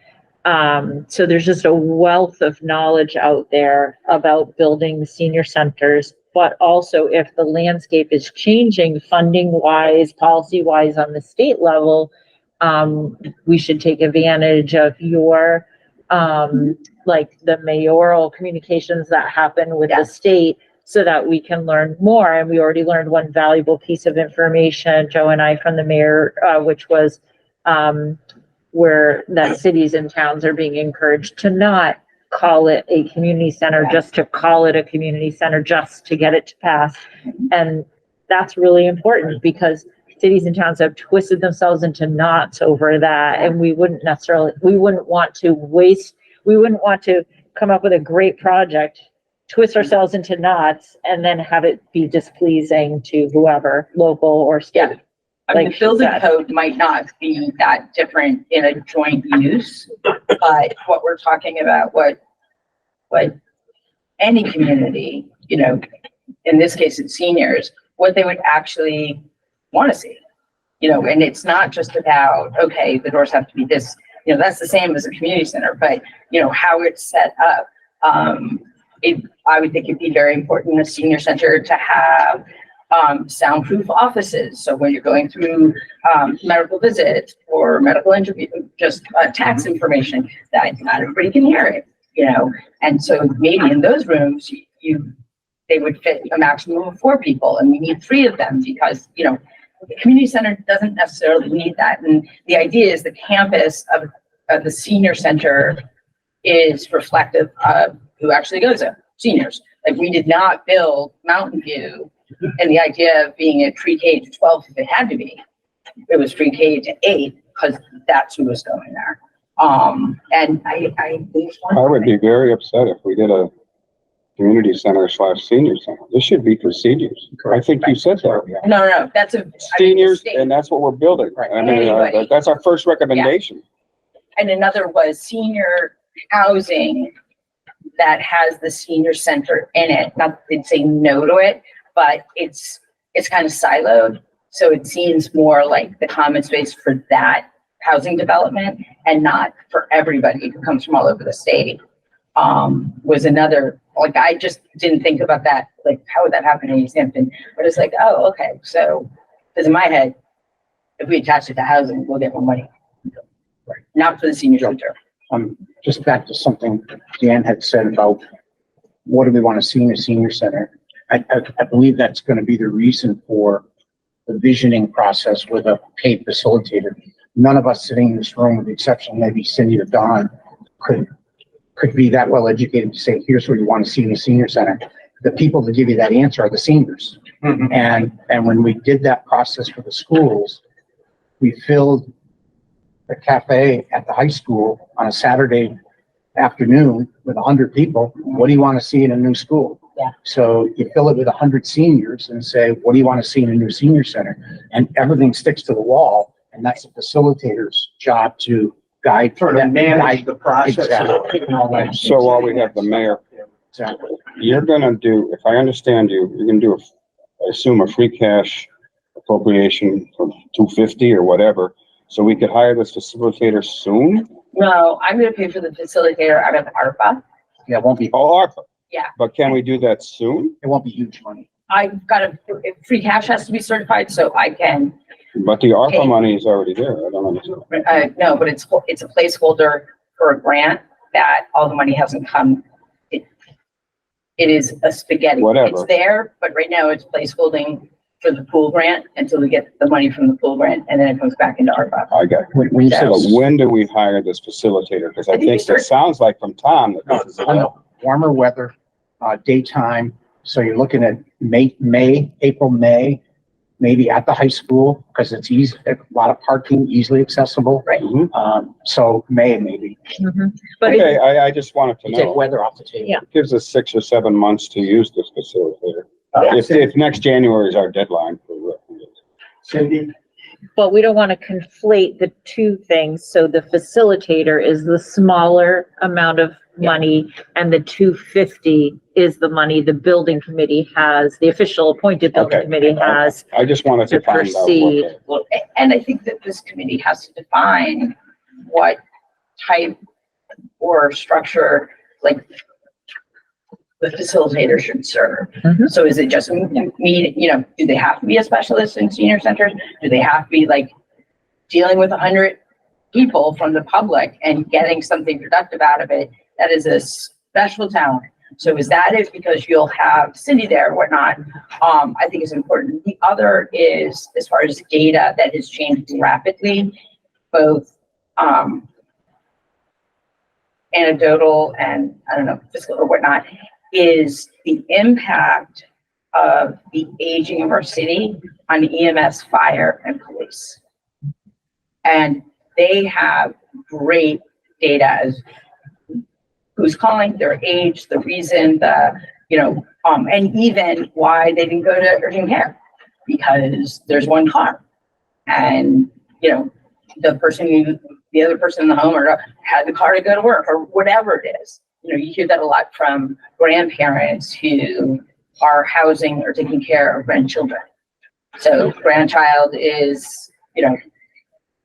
So there's just a wealth of knowledge out there about building the senior centers, but also if the landscape is changing funding wise, policy wise on the state level, we should take advantage of your, like the mayoral communications that happen with the state, so that we can learn more. And we already learned one valuable piece of information, Joe and I, from the mayor, which was, where that cities and towns are being encouraged to not call it a community center, just to call it a community center, just to get it to pass. And that's really important, because cities and towns have twisted themselves into knots over that. And we wouldn't want to come up with a great project, twist ourselves into knots, and then have it be displeasing to whoever, local or state.
I mean,
Like
the
she
building
said.
code might not be that different in a joint use, but what we're talking about, what any community, you know, in this case, it's seniors, what they would actually want to see, you know, and it's not just about, okay, the doors have to be this, you know, that's the same as a community center, but you know, how it's set up. I would think it'd be very important in a senior center to have soundproof offices. So when you're going through medical visits or medical interview, just tax information, that not everybody can hear it, you know. And so maybe in those rooms, they would fit a maximum of 4 people, and we need 3 of them because, you know, the community center doesn't necessarily need that. And the idea is the campus of the senior center is reflective of who actually goes there, seniors. Like, we did not build Mountain View and the idea of being a pre-K to 12 if it had to be. It was pre-K to 8 because that's who was going there. And I
would be very upset if we did a community center / senior center. This should be for seniors. I think you said that.
No, that's
Seniors, and that's what we're building. I mean,
Anybody.
that's our first recommendation.
And another was senior housing that has the senior center in it. Not that they'd say no to it, but it's kind of siloed. So it seems more like the common space for that housing development and not for everybody who comes from all over the state. Was another, like, I just didn't think about that. Like, how would that happen in Easthampton? But it's like, oh, okay. So, because in my head, if we attach it to housing, we'll get more money. Right. Not for the senior center.
Just back to something Dan had said about what do we want to see in a senior center? I believe that's going to be the reason for the visioning process with a paid facilitator. None of us sitting in this room, with the exception of maybe Cindy or Don, could be that well educated to say, here's what you want to see in a senior center. The people that give you that answer are the seniors. Mm-hmm. And when we did that process for the schools, we filled the cafe at the high school on a Saturday afternoon with 100 people. What do you want to see in a new school?
Yeah.
So you fill it with 100 seniors and say, what do you want to see in a new senior center? And everything sticks to the wall. And that's the facilitator's job to guide.
Sort of manage the process.
Exactly.
So while we have the mayor,
Exactly.
you're gonna do, if I understand you, you're gonna do, I assume, a free cash appropriation for $250 or whatever, so we could hire this facilitator soon?
No, I'm going to pay for the facilitator out of ARPA.
Yeah, it won't be,
Oh, ARPA.
Yeah.
But can we do that soon?
it won't be huge money.
I've got free cash has to be certified, so I can,
But the ARPA money is already there. I don't understand.
no, but it's a placeholder for a grant that all the money hasn't come. It is a spaghetti.
Whatever.
It's there, but right now it's placeholding for the pool grant until we get the money from the pool grant, and then it comes back into ARPA.
I got it.
When you said,
But when do we hire this facilitator? Because I think it sounds like from Tom that this is
I know, warmer weather, daytime, so you're looking at April, May, maybe at the high school, because it's easy, a lot of parking, easily accessible.
Right.
So maybe
But
Okay, I just wanted to
take
know.
weather off the table.
Yeah.
It gives us 6 or 7 months to use this facilitator. If next January is our deadline for
Cindy,
But we don't want to conflate the two things. So the facilitator is the smaller amount of money and the 250 is the money the building committee has, the official appointed building
Okay.
committee has.
I just wanted to
To
find out what
proceed.
the-
Well, and I think that this committee has to define what type or structure, like, the facilitator should serve.
Mhm.
So is it just me, do they have to be a specialist in senior centers? Do they have to be like dealing with 100 people from the public and getting something productive out of it? That is a special talent. So is that it? Because you'll have Cindy there or whatnot. I think it's important. The other is, as far as data that has changed rapidly, both, anecdotal and, I don't know, physical or whatnot, is the impact of the aging of our city on EMS, fire, and police. And they have great data as who's calling, their age, the reason, and even why they didn't go to urgent care, because there's one car. And, the other person in the home or had the car to go to work or whatever it is. You hear that a lot from grandparents who are housing or taking care of grandchildren. So grandchild is,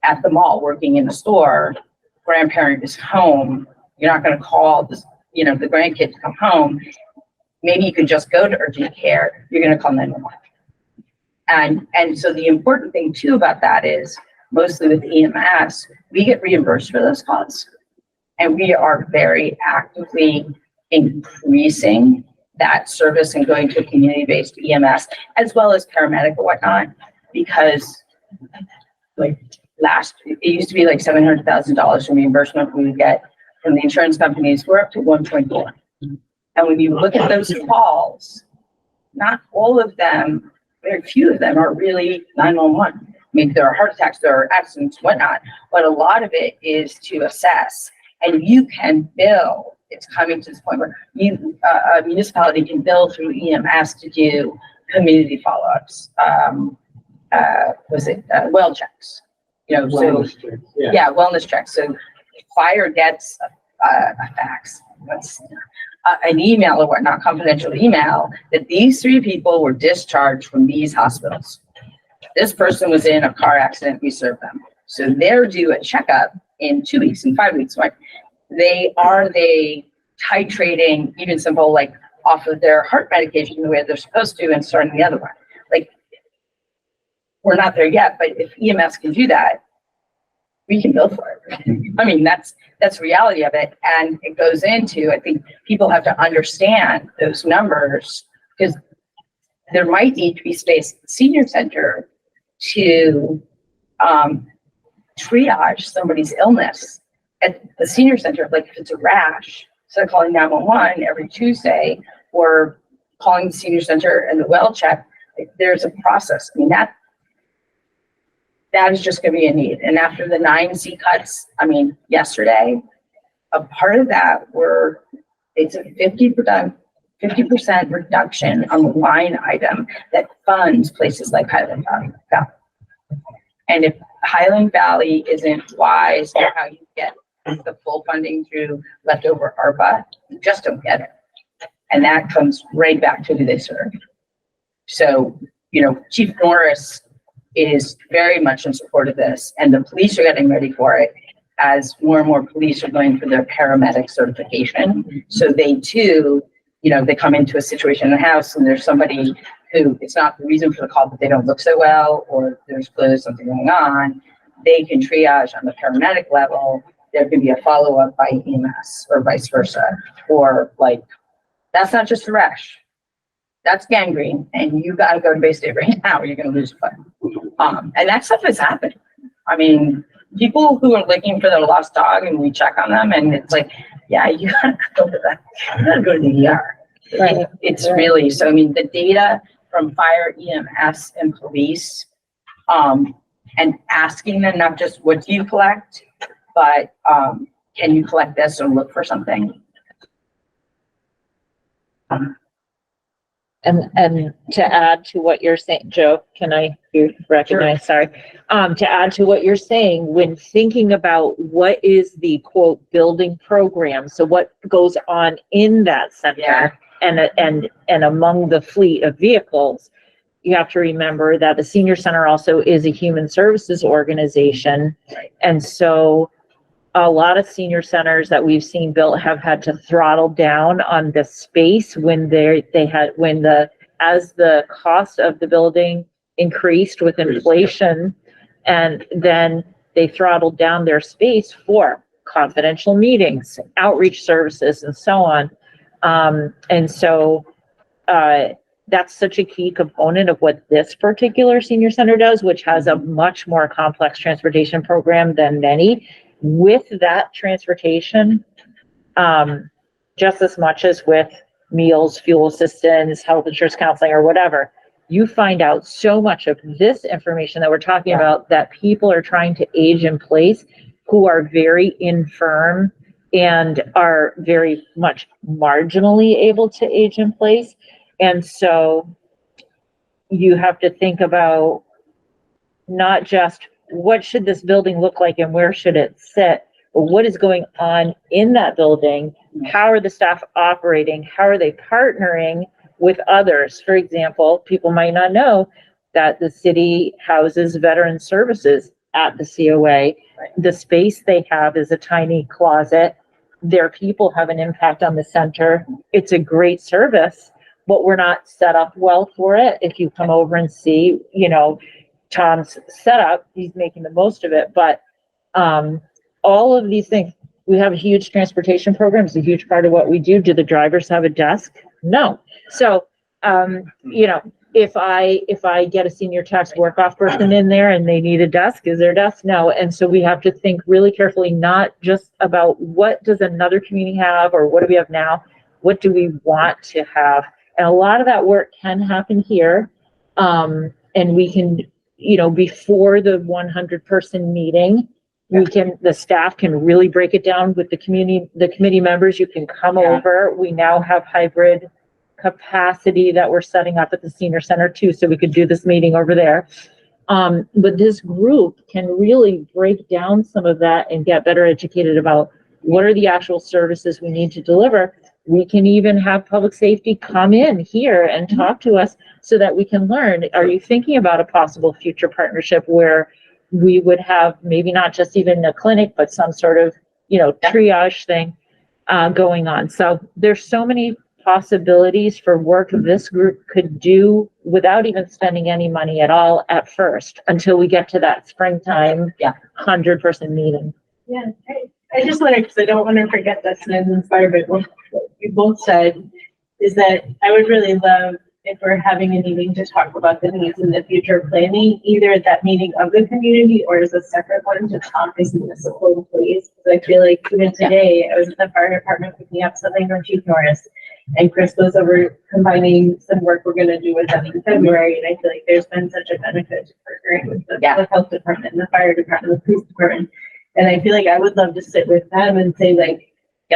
at the mall working in the store, grandparent is home. You're not going to call the grandkid to come home. Maybe you could just go to urgent care. You're going to call 911. And so the important thing too about that is, mostly with EMS, we get reimbursed for those calls. And we are very actively increasing that service and going to a community-based EMS, as well as paramedic and whatnot, because it used to be like $700,000 in reimbursement we would get from the insurance companies. We're up to 1.4. And when you look at those calls, not all of them, very few of them are really 911. I mean, there are heart attacks, there are accidents, whatnot, but a lot of it is to assess. And you can bill. It's coming to this point where a municipality can bill through EMS to do community follow-ups. Well checks?
wellness check,
Yeah, wellness checks. So fire gets a fax. That's an email or whatnot, confidential email, that these 3 people were discharged from these hospitals. This person was in a car accident, we served them. So they're due a checkup in 2 weeks, in 5 weeks. Right? They titrating even simple, like off of their heart medication the way they're supposed to and starting the other one. Like, we're not there yet, but if EMS can do that, we can bill for it. I mean, that's the reality of it. And it goes into, I think people have to understand those numbers, because there might need to be space at the senior center to triage somebody's illness at the senior center. Like if it's a rash, instead of calling 911 every Tuesday or calling the senior center and the well check, there's a process. I mean, that is just going to be a need. And after the 9C cuts, yesterday, a part of that it's a 50% reduction on the line item that funds places like Highland Valley. And if Highland Valley isn't wise for how you get the full funding through leftover ARPA, you just don't get it. And that comes right back to who they serve. So, Chief Norris is very much in support of this, and the police are getting ready for it as more and more police are going for their paramedic certification. So they too, they come into a situation in the house and there's somebody who, it's not the reason for the call, but they don't look so well, or there's clearly something going on. They can triage on the paramedic level. There can be a follow-up by EMS or vice versa. Or that's not just a rash. That's gangrene, and you got to go to Bay State right now, or you're going to lose a foot. And that stuff is happening. People who are looking for their lost dog, and we check on them, and it's like, yeah, you got to go to the ER.
Right.
It's really, so the data from fire, EMS, and police, and asking them not just what do you collect, but can you collect this or look for something?
And to add to what you're saying, Joe, can I recognize? Sorry. To add to what you're saying, when thinking about what is the quote building program, so what goes on in that center and among the fleet of vehicles, you have to remember that the senior center also is a human services organization. And so a lot of senior centers that we've seen built have had to throttle down on the space when as the cost of the building increased with inflation, and then they throttled down their space for confidential meetings, outreach services, and so on. That's such a key component of what this particular senior center does, which has a much more complex transportation program than many. With that transportation, just as much as with meals, fuel assistance, health insurance counseling, or whatever, you find out so much of this information that we're talking about that people are trying to age in place who are very infirm and are very much marginally able to age in place. And so you have to think about not just what should this building look like and where should it sit, but what is going on in that building? How are the staff operating? How are they partnering with others? For example, people might not know that the city houses veteran services at the COA. The space they have is a tiny closet. Their people have an impact on the center. It's a great service, but we're not set up well for it. If you come over and see, Tom's setup, he's making the most of it. But all of these things, we have a huge transportation program. It's a huge part of what we do. Do the drivers have a desk? No. So, if I get a senior tax work-off person in there and they need a desk, is there a desk? No. And so we have to think really carefully, not just about what does another community have or what do we have now? What do we want to have? And a lot of that work can happen here. And we can, before the 100-person meeting, the staff can really break it down with the committee members. You can come over. We now have hybrid capacity that we're setting up at the senior center too, so we could do this meeting over there. But this group can really break down some of that and get better educated about what are the actual services we need to deliver. We can even have public safety come in here and talk to us so that we can learn. Are you thinking about a possible future partnership where we would have maybe not just even a clinic, but some sort of, triage thing going on? So there's so many possibilities for work this group could do without even spending any money at all at first, until we get to that springtime 100-person meeting.
Yeah, I just wanted, because I don't want to forget this, and I'm inspired by what you both said, is that I would really love if we're having a meeting to talk about the needs in the future planning, either at that meeting of the community or as a separate one to talk as municipal employees. Because I feel like even today, I was at the fire department picking up something from Chief Norris, and Chris goes over combining some work we're going to do with them in February. And I feel like there's been such a benefit to partnering with the health department, and the fire department, the police department. And I feel like I would love to sit with them and say, like,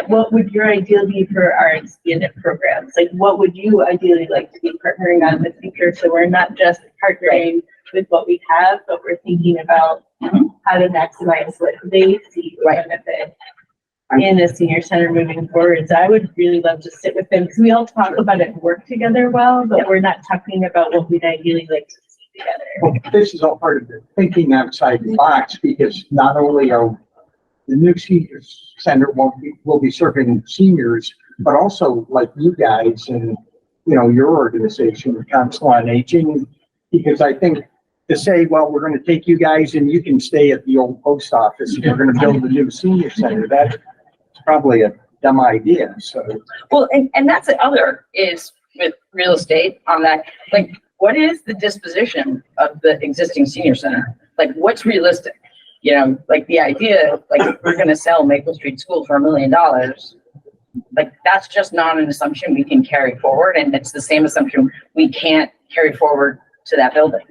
what would your ideal be for our expanded programs? Like, what would you ideally like to be partnering on in the future? So we're not just partnering with what we have, but we're thinking about how to maximize what they see the benefit in the senior center moving forward. So I would really love to sit with them, because we all talk about it and work together well, but we're not talking about what we'd ideally like to see together.
Well, this is all part of the thinking outside the box, because not only are the new senior center will be serving seniors, but also like you guys and, your organization, the Council on Aging, because I think to say, well, we're going to take you guys and you can stay at the old post office and we're going to build a new senior center, that's probably a dumb idea. So,
well, and that's the other is with real estate on that, like, what is the disposition of the existing senior center? Like, what's realistic? Like the idea, like, if we're going to sell Maple Street School for $1 million, like, that's just not an assumption we can carry forward, and it's the same assumption we can't carry forward to that building.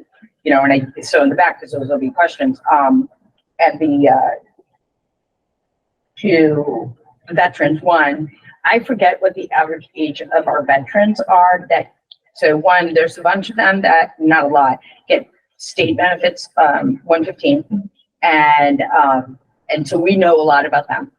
You know, and so in the back, because those will be questions, at the, to veterans, one, I forget what the average age of our veterans are so one, there's a bunch of them that, not a lot, get state benefits, 115. And so we know a lot about them.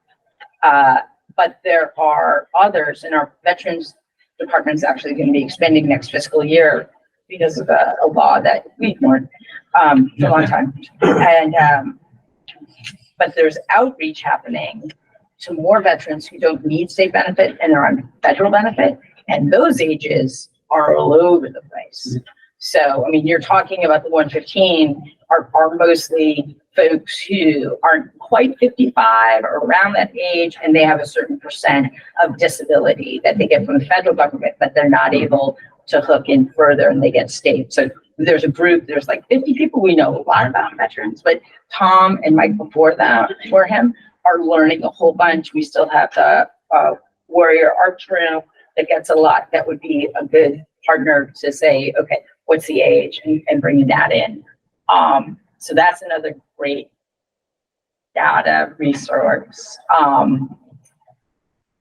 But there are others, and our veterans department is actually going to be expanding next fiscal year because of a law that we ignored for a long time. And but there's outreach happening to more veterans who don't need state benefit and are on federal benefit, and those ages are all over the place. So, I mean, you're talking about the 115 are mostly folks who aren't quite 55 or around that age, and they have a certain percent of disability that they get from the federal government, but they're not able to hook in further, and they get state. So there's a group, there's like 50 people we know a lot about veterans, but Tom and Mike before him are learning a whole bunch. We still have the Warrior Arts Room that gets a lot. That would be a good partner to say, okay, what's the age, and bringing that in. So that's another great data resource. And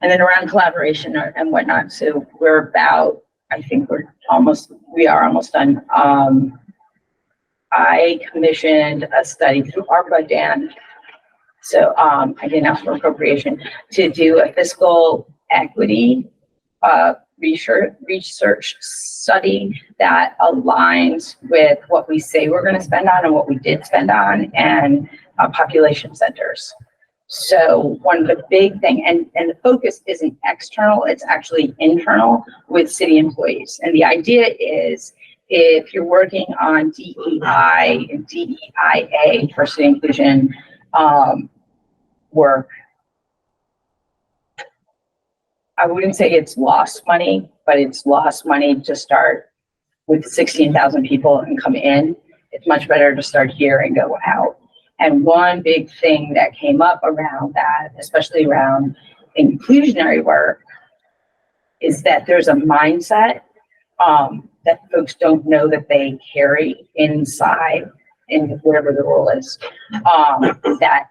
then around collaboration and whatnot. So we're about, I think we are almost done. I commissioned a study through ARPA, Dan. So I didn't ask for appropriation to do a fiscal equity research study that aligns with what we say we're going to spend on and what we did spend on, and population centers. So one of the big thing, and the focus isn't external, it's actually internal with city employees. And the idea is, if you're working on DEI and DEIA, diversity inclusion work, I wouldn't say it's lost money, but it's lost money to start with 16,000 people and come in. It's much better to start here and go out. And one big thing that came up around that, especially around inclusionary work, is that there's a mindset that folks don't know that they carry inside in whatever the role is, that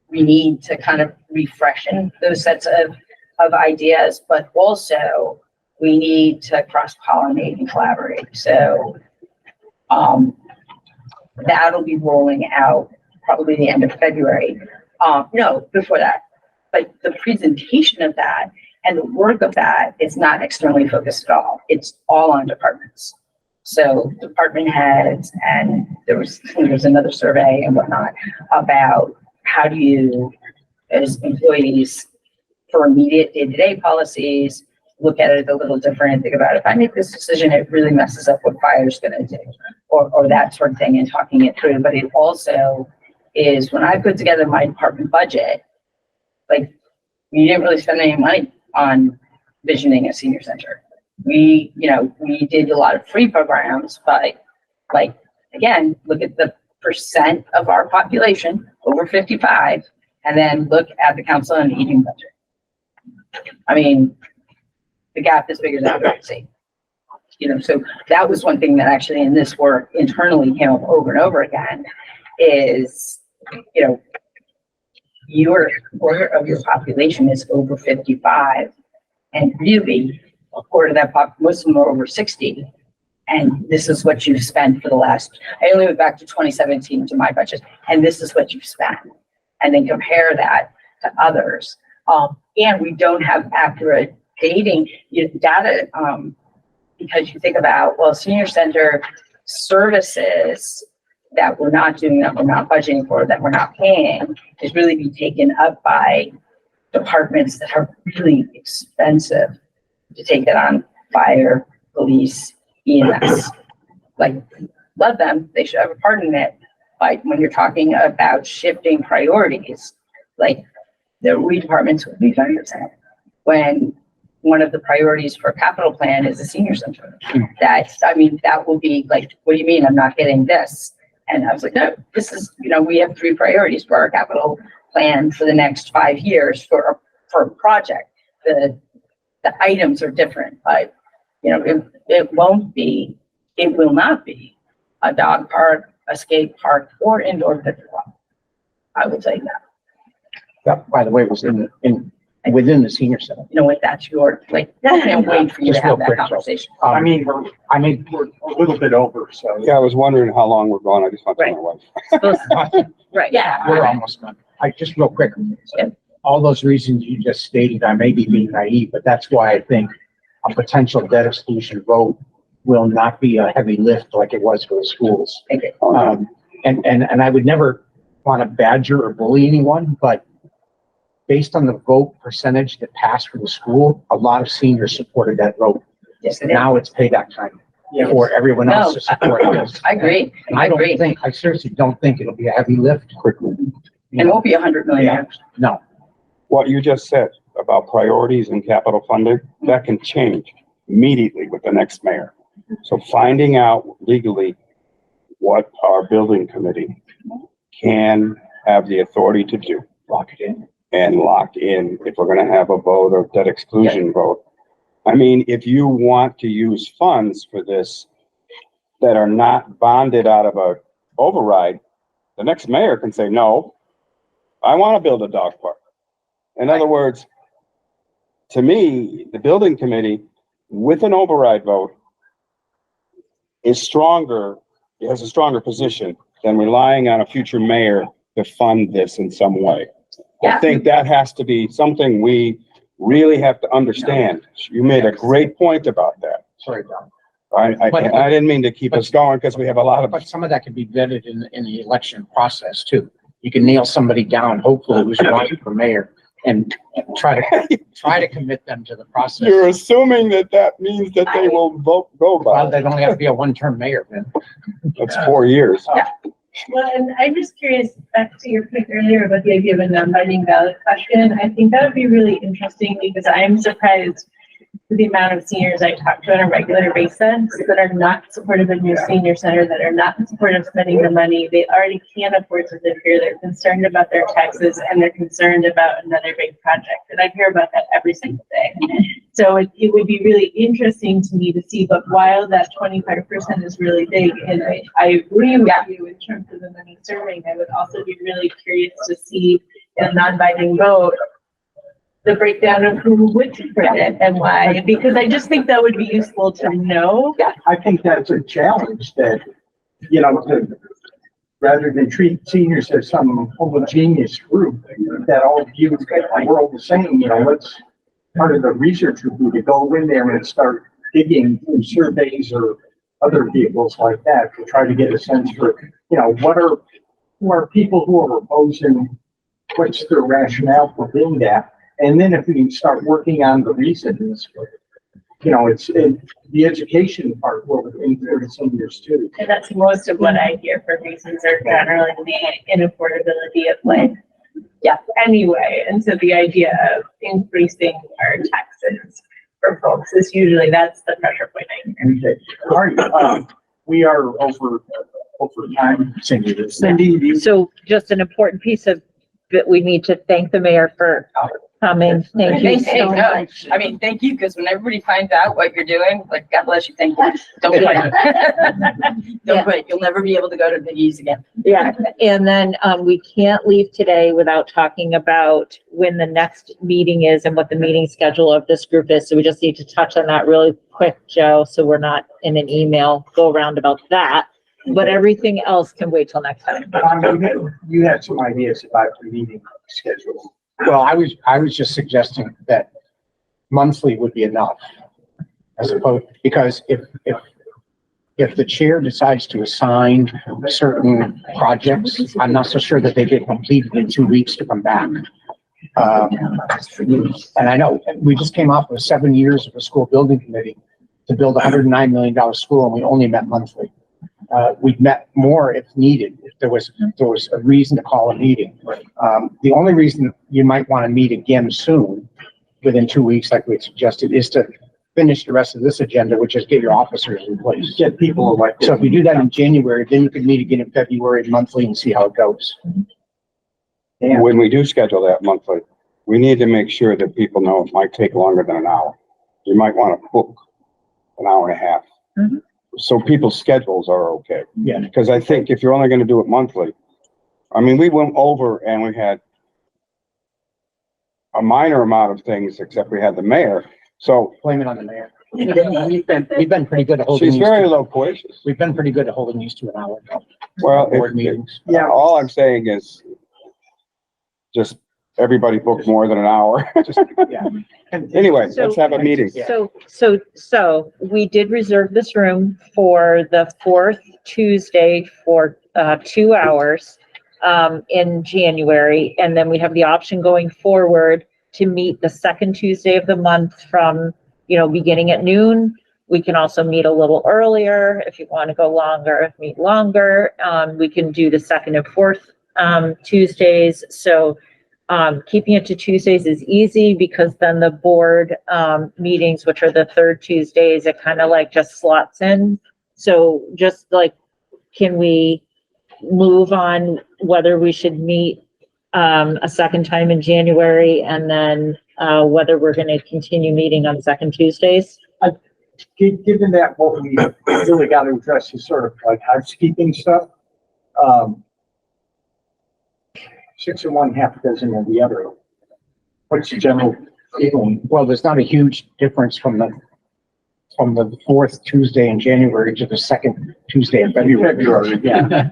we need to kind of refreshen those sets of ideas, but also we need to cross-pollinate and collaborate. So that'll be rolling out probably the end of February. No, before that. But the presentation of that and the work of that is not externally focused at all. It's all on departments. So department heads, and there's another survey and whatnot about how do you, as employees, for immediate day-to-day policies, look at it a little different and think about, if I make this decision, it really messes up what fire's going to do, or that sort of thing, and talking it through. But it also is, when I put together my department budget, like, we didn't really spend any money on visioning a senior center. We did a lot of free programs, but like, again, look at the percent of our population over 55, and then look at the council on aging budget. I mean, the gap is bigger than I've ever seen. So that was one thing that actually in this work internally came up over and over again, is, your quarter of your population is over 55, and really a quarter of that most of them are over 60. And this is what you've spent for the last, I only went back to 2017 to my budget, and this is what you've spent. And then compare that to others. And we don't have accurate dating data, because you think about, well, senior center services that we're not doing, that we're not budgeting for, that we're not paying, is really be taken up by departments that are really expensive to take that on. Fire, police, EMS. Like, love them, they should have a part in it. But when you're talking about shifting priorities, like, the departments would be 30%. When one of the priorities for a capital plan is a senior center. That will be like, what do you mean I'm not getting this? And I was like, no, this is, we have 3 priorities for our capital plan for the next 5 years for for a project, the items are different, but, you know, it will not be a dog park, a skate park, or indoor pickleball. I would say that.
That, by the way, was within the senior center.
You know what, that's your, like, I can't wait for you to
Just
have
real quick,
that
Joe.
conversation.
I mean, we're a little bit over, so.
Yeah, I was wondering how long we're going. I just want to tell my wife.
Supposed- Right.
Yeah.
We're almost done. Just real quick.
Yeah.
All those reasons you just stated, I may be being naive, but that's why I think a potential debt exclusion vote will not be a heavy lift like it was for the schools.
Okay.
And I would never want to badger or bully anyone, but based on the vote percentage that passed for the school, a lot of seniors supported that vote.
Yes, it is.
Now it's payback time for everyone else to support this.
I agree.
And I seriously don't think it'll be a heavy lift quickly.
It won't be 100 million.
No,
What you just said about priorities and capital funding, that can change immediately with the next mayor. So finding out legally what our building committee can have the authority to do.
lock it in.
And lock in if we're gonna have a vote or debt exclusion vote. I mean, if you want to use funds for this that are not bonded out of a override, the next mayor can say, no, I want to build a dog park. In other words, to me, the building committee with an override vote is stronger, it has a stronger position than relying on a future mayor to fund this in some way. I think that has to be something we really have to understand. You made a great point about that.
Sorry, Don.
I didn't mean to keep us going because we have a lot of,
But some of that can be vetted in the election process too. You can nail somebody down, hopefully who's running for mayor, and try to commit them to the process.
you're assuming that means that they will go
Well,
by.
they'd only have to be a one-term mayor then.
That's 4 years.
Well, and I'm just curious, back to your point earlier about the idea of a non-binding ballot question. I think that would be really interesting because I'm surprised with the amount of seniors I talk to on a regular basis that are not supportive of new senior center, that are not supportive of spending the money. They already can't afford to live here. They're concerned about their taxes and they're concerned about another big project. And I hear about that every single day. So it would be really interesting to me to see, but while that 25% is really big, and I agree with you in terms of the money serving, I would also be really curious to see in a non-binding vote, the breakdown of who would support it and why, because I just think that would be useful to know.
I think that's a challenge that, rather than treat seniors as some homogeneous group that all view the world the same, let's, part of the research would be to go in there and start digging through surveys or other vehicles like that to try to get a sense for, who are people who are opposing, what's their rationale for doing that. And then if we start working on the reasons, the education part will include seniors too.
And that's most of what I hear for reasons are generally the inaffordability of life. Yeah, anyway, and so the idea of increasing our taxes for folks is usually, that's the pressure point I hear.
Okay. All right, we are over time. Cindy,
So just an important piece of, that we need to thank the mayor for coming. Thank you so much.
I mean, thank you, because when everybody finds out what you're doing, like, God bless you, thank you. Don't quit. Don't quit. You'll never be able to go to the E's again.
Yeah, and then we can't leave today without talking about when the next meeting is and what the meeting schedule of this group is. So we just need to touch on that really quick, Joe, so we're not in an email go around about that. But everything else can wait till next time.
you had some ideas about the meeting schedule.
Well, I was just suggesting that monthly would be enough. As opposed, because if the chair decides to assign certain projects, I'm not so sure that they get completed in 2 weeks to come back. And I know we just came off of 7 years of a school building committee to build a $109 million school, and we only met monthly. We've met more if needed, if there was a reason to call a meeting. The only reason you might want to meet again soon, within 2 weeks, like we suggested, is to finish the rest of this agenda, which is get your officers in place.
Get people elected.
So if you do that in January, then you could meet again in February monthly and see how it goes.
When we do schedule that monthly, we need to make sure that people know it might take longer than an hour. You might want to book an hour and a half.
Mhm.
So people's schedules are okay.
Yeah.
Because I think if you're only gonna do it monthly, I mean, we went over and we had a minor amount of things, except we had the mayor. So
Blame it on the mayor. We've been pretty good at holding
she's
these.
very loquacious.
We've been pretty good at holding these to an hour.
Well,
Board meetings.
yeah, all I'm saying is just everybody book more than an hour.
Just, yeah.
Anyway,
So-
let's have a meeting.
So we did reserve this room for the fourth Tuesday for 2 hours in January. And then we have the option going forward to meet the second Tuesday of the month from, beginning at noon. We can also meet a little earlier if you want to go longer, meet longer. We can do the second and fourth Tuesdays. So keeping it to Tuesdays is easy because then the board meetings, which are the third Tuesdays, it kind of like just slots in. So just like, can we move on whether we should meet a second time in January and then whether we're going to continue meeting on second Tuesdays?
Given that what we really got to address is sort of like housekeeping stuff. 6 of one, half a dozen of the other. What's the general feeling?
Well, there's not a huge difference from the fourth Tuesday in January to the second Tuesday in February.
Yeah.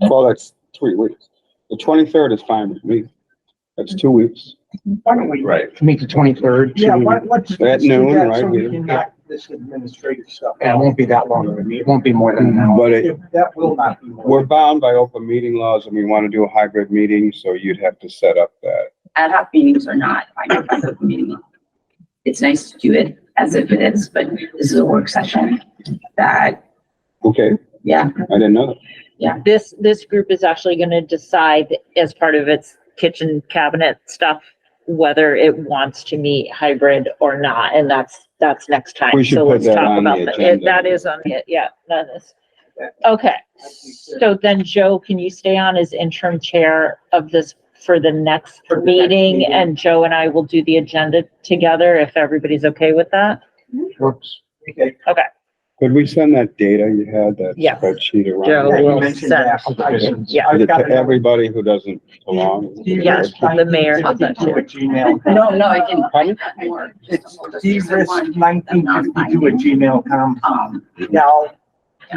Well, that's 3 weeks. The 23rd is fine with me. That's 2 weeks.
Why don't we?
Right.
To meet the 23rd.
Yeah, let's
At
do
noon,
that
right?
so we can knock this administrative stuff.
And it won't be that long of a meeting. It won't be more than an hour.
But
That will not be more.
we're bound by open meeting laws and we want to do a hybrid meeting, so you'd have to set up that.
Ad hoc meetings are not, I know, by open meeting. It's nice to do it as if it is, but this is a work session that,
Okay,
yeah,
I didn't know that.
This group is actually going to decide as part of its kitchen cabinet stuff, whether it wants to meet hybrid or not. And that's next time.
We should
So
put
let's
that
talk
on
about
the
that.
agenda.
That is on it. Yeah, that is. Okay. So then Joe, can you stay on as interim chair of this for the next
For the next
meeting?
meeting.
And Joe and I will do the agenda together if everybody's okay with that.
Works.
Okay.
Could we send that data you had, that
Yes.
spreadsheet around?
Joe
Yeah, you
will
mentioned
send.
that.
Yeah.
I've got
To everybody who doesn't belong?
Yes, the mayor has that
To a
too.
Gmail.
no, I didn't.
Pardon?
It's drisk1952@gmail.com. Now,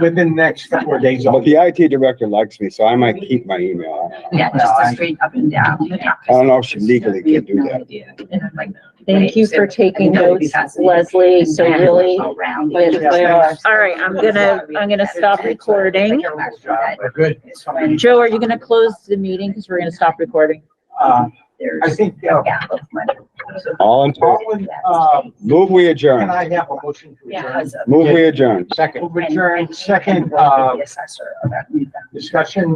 within the next couple of days.
But the IT director likes me, so I might keep my email.
Yeah, just a straight up and down.
I don't know if she legally can do that.
Thank you for taking notes, Leslie. So really, all right, I'm gonna stop recording.
Good.
Joe, are you gonna close the meeting? Because we're gonna stop recording.
I think,
All in favor? Move we
can
adjourn.
I have a motion to adjourn?
Move we adjourn.
Second.
Move adjourn, second, discussion,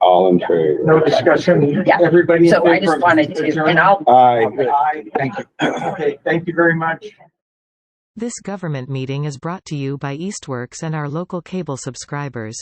All in favor.
no discussion,
Yeah.
everybody in
So I
favor
just
of
wanted to,
adjourn?
and I'll,
Aye.
Aye.
Thank you.
Okay, thank you very much.
This government meeting is brought to you by Eastworks and our local cable subscribers.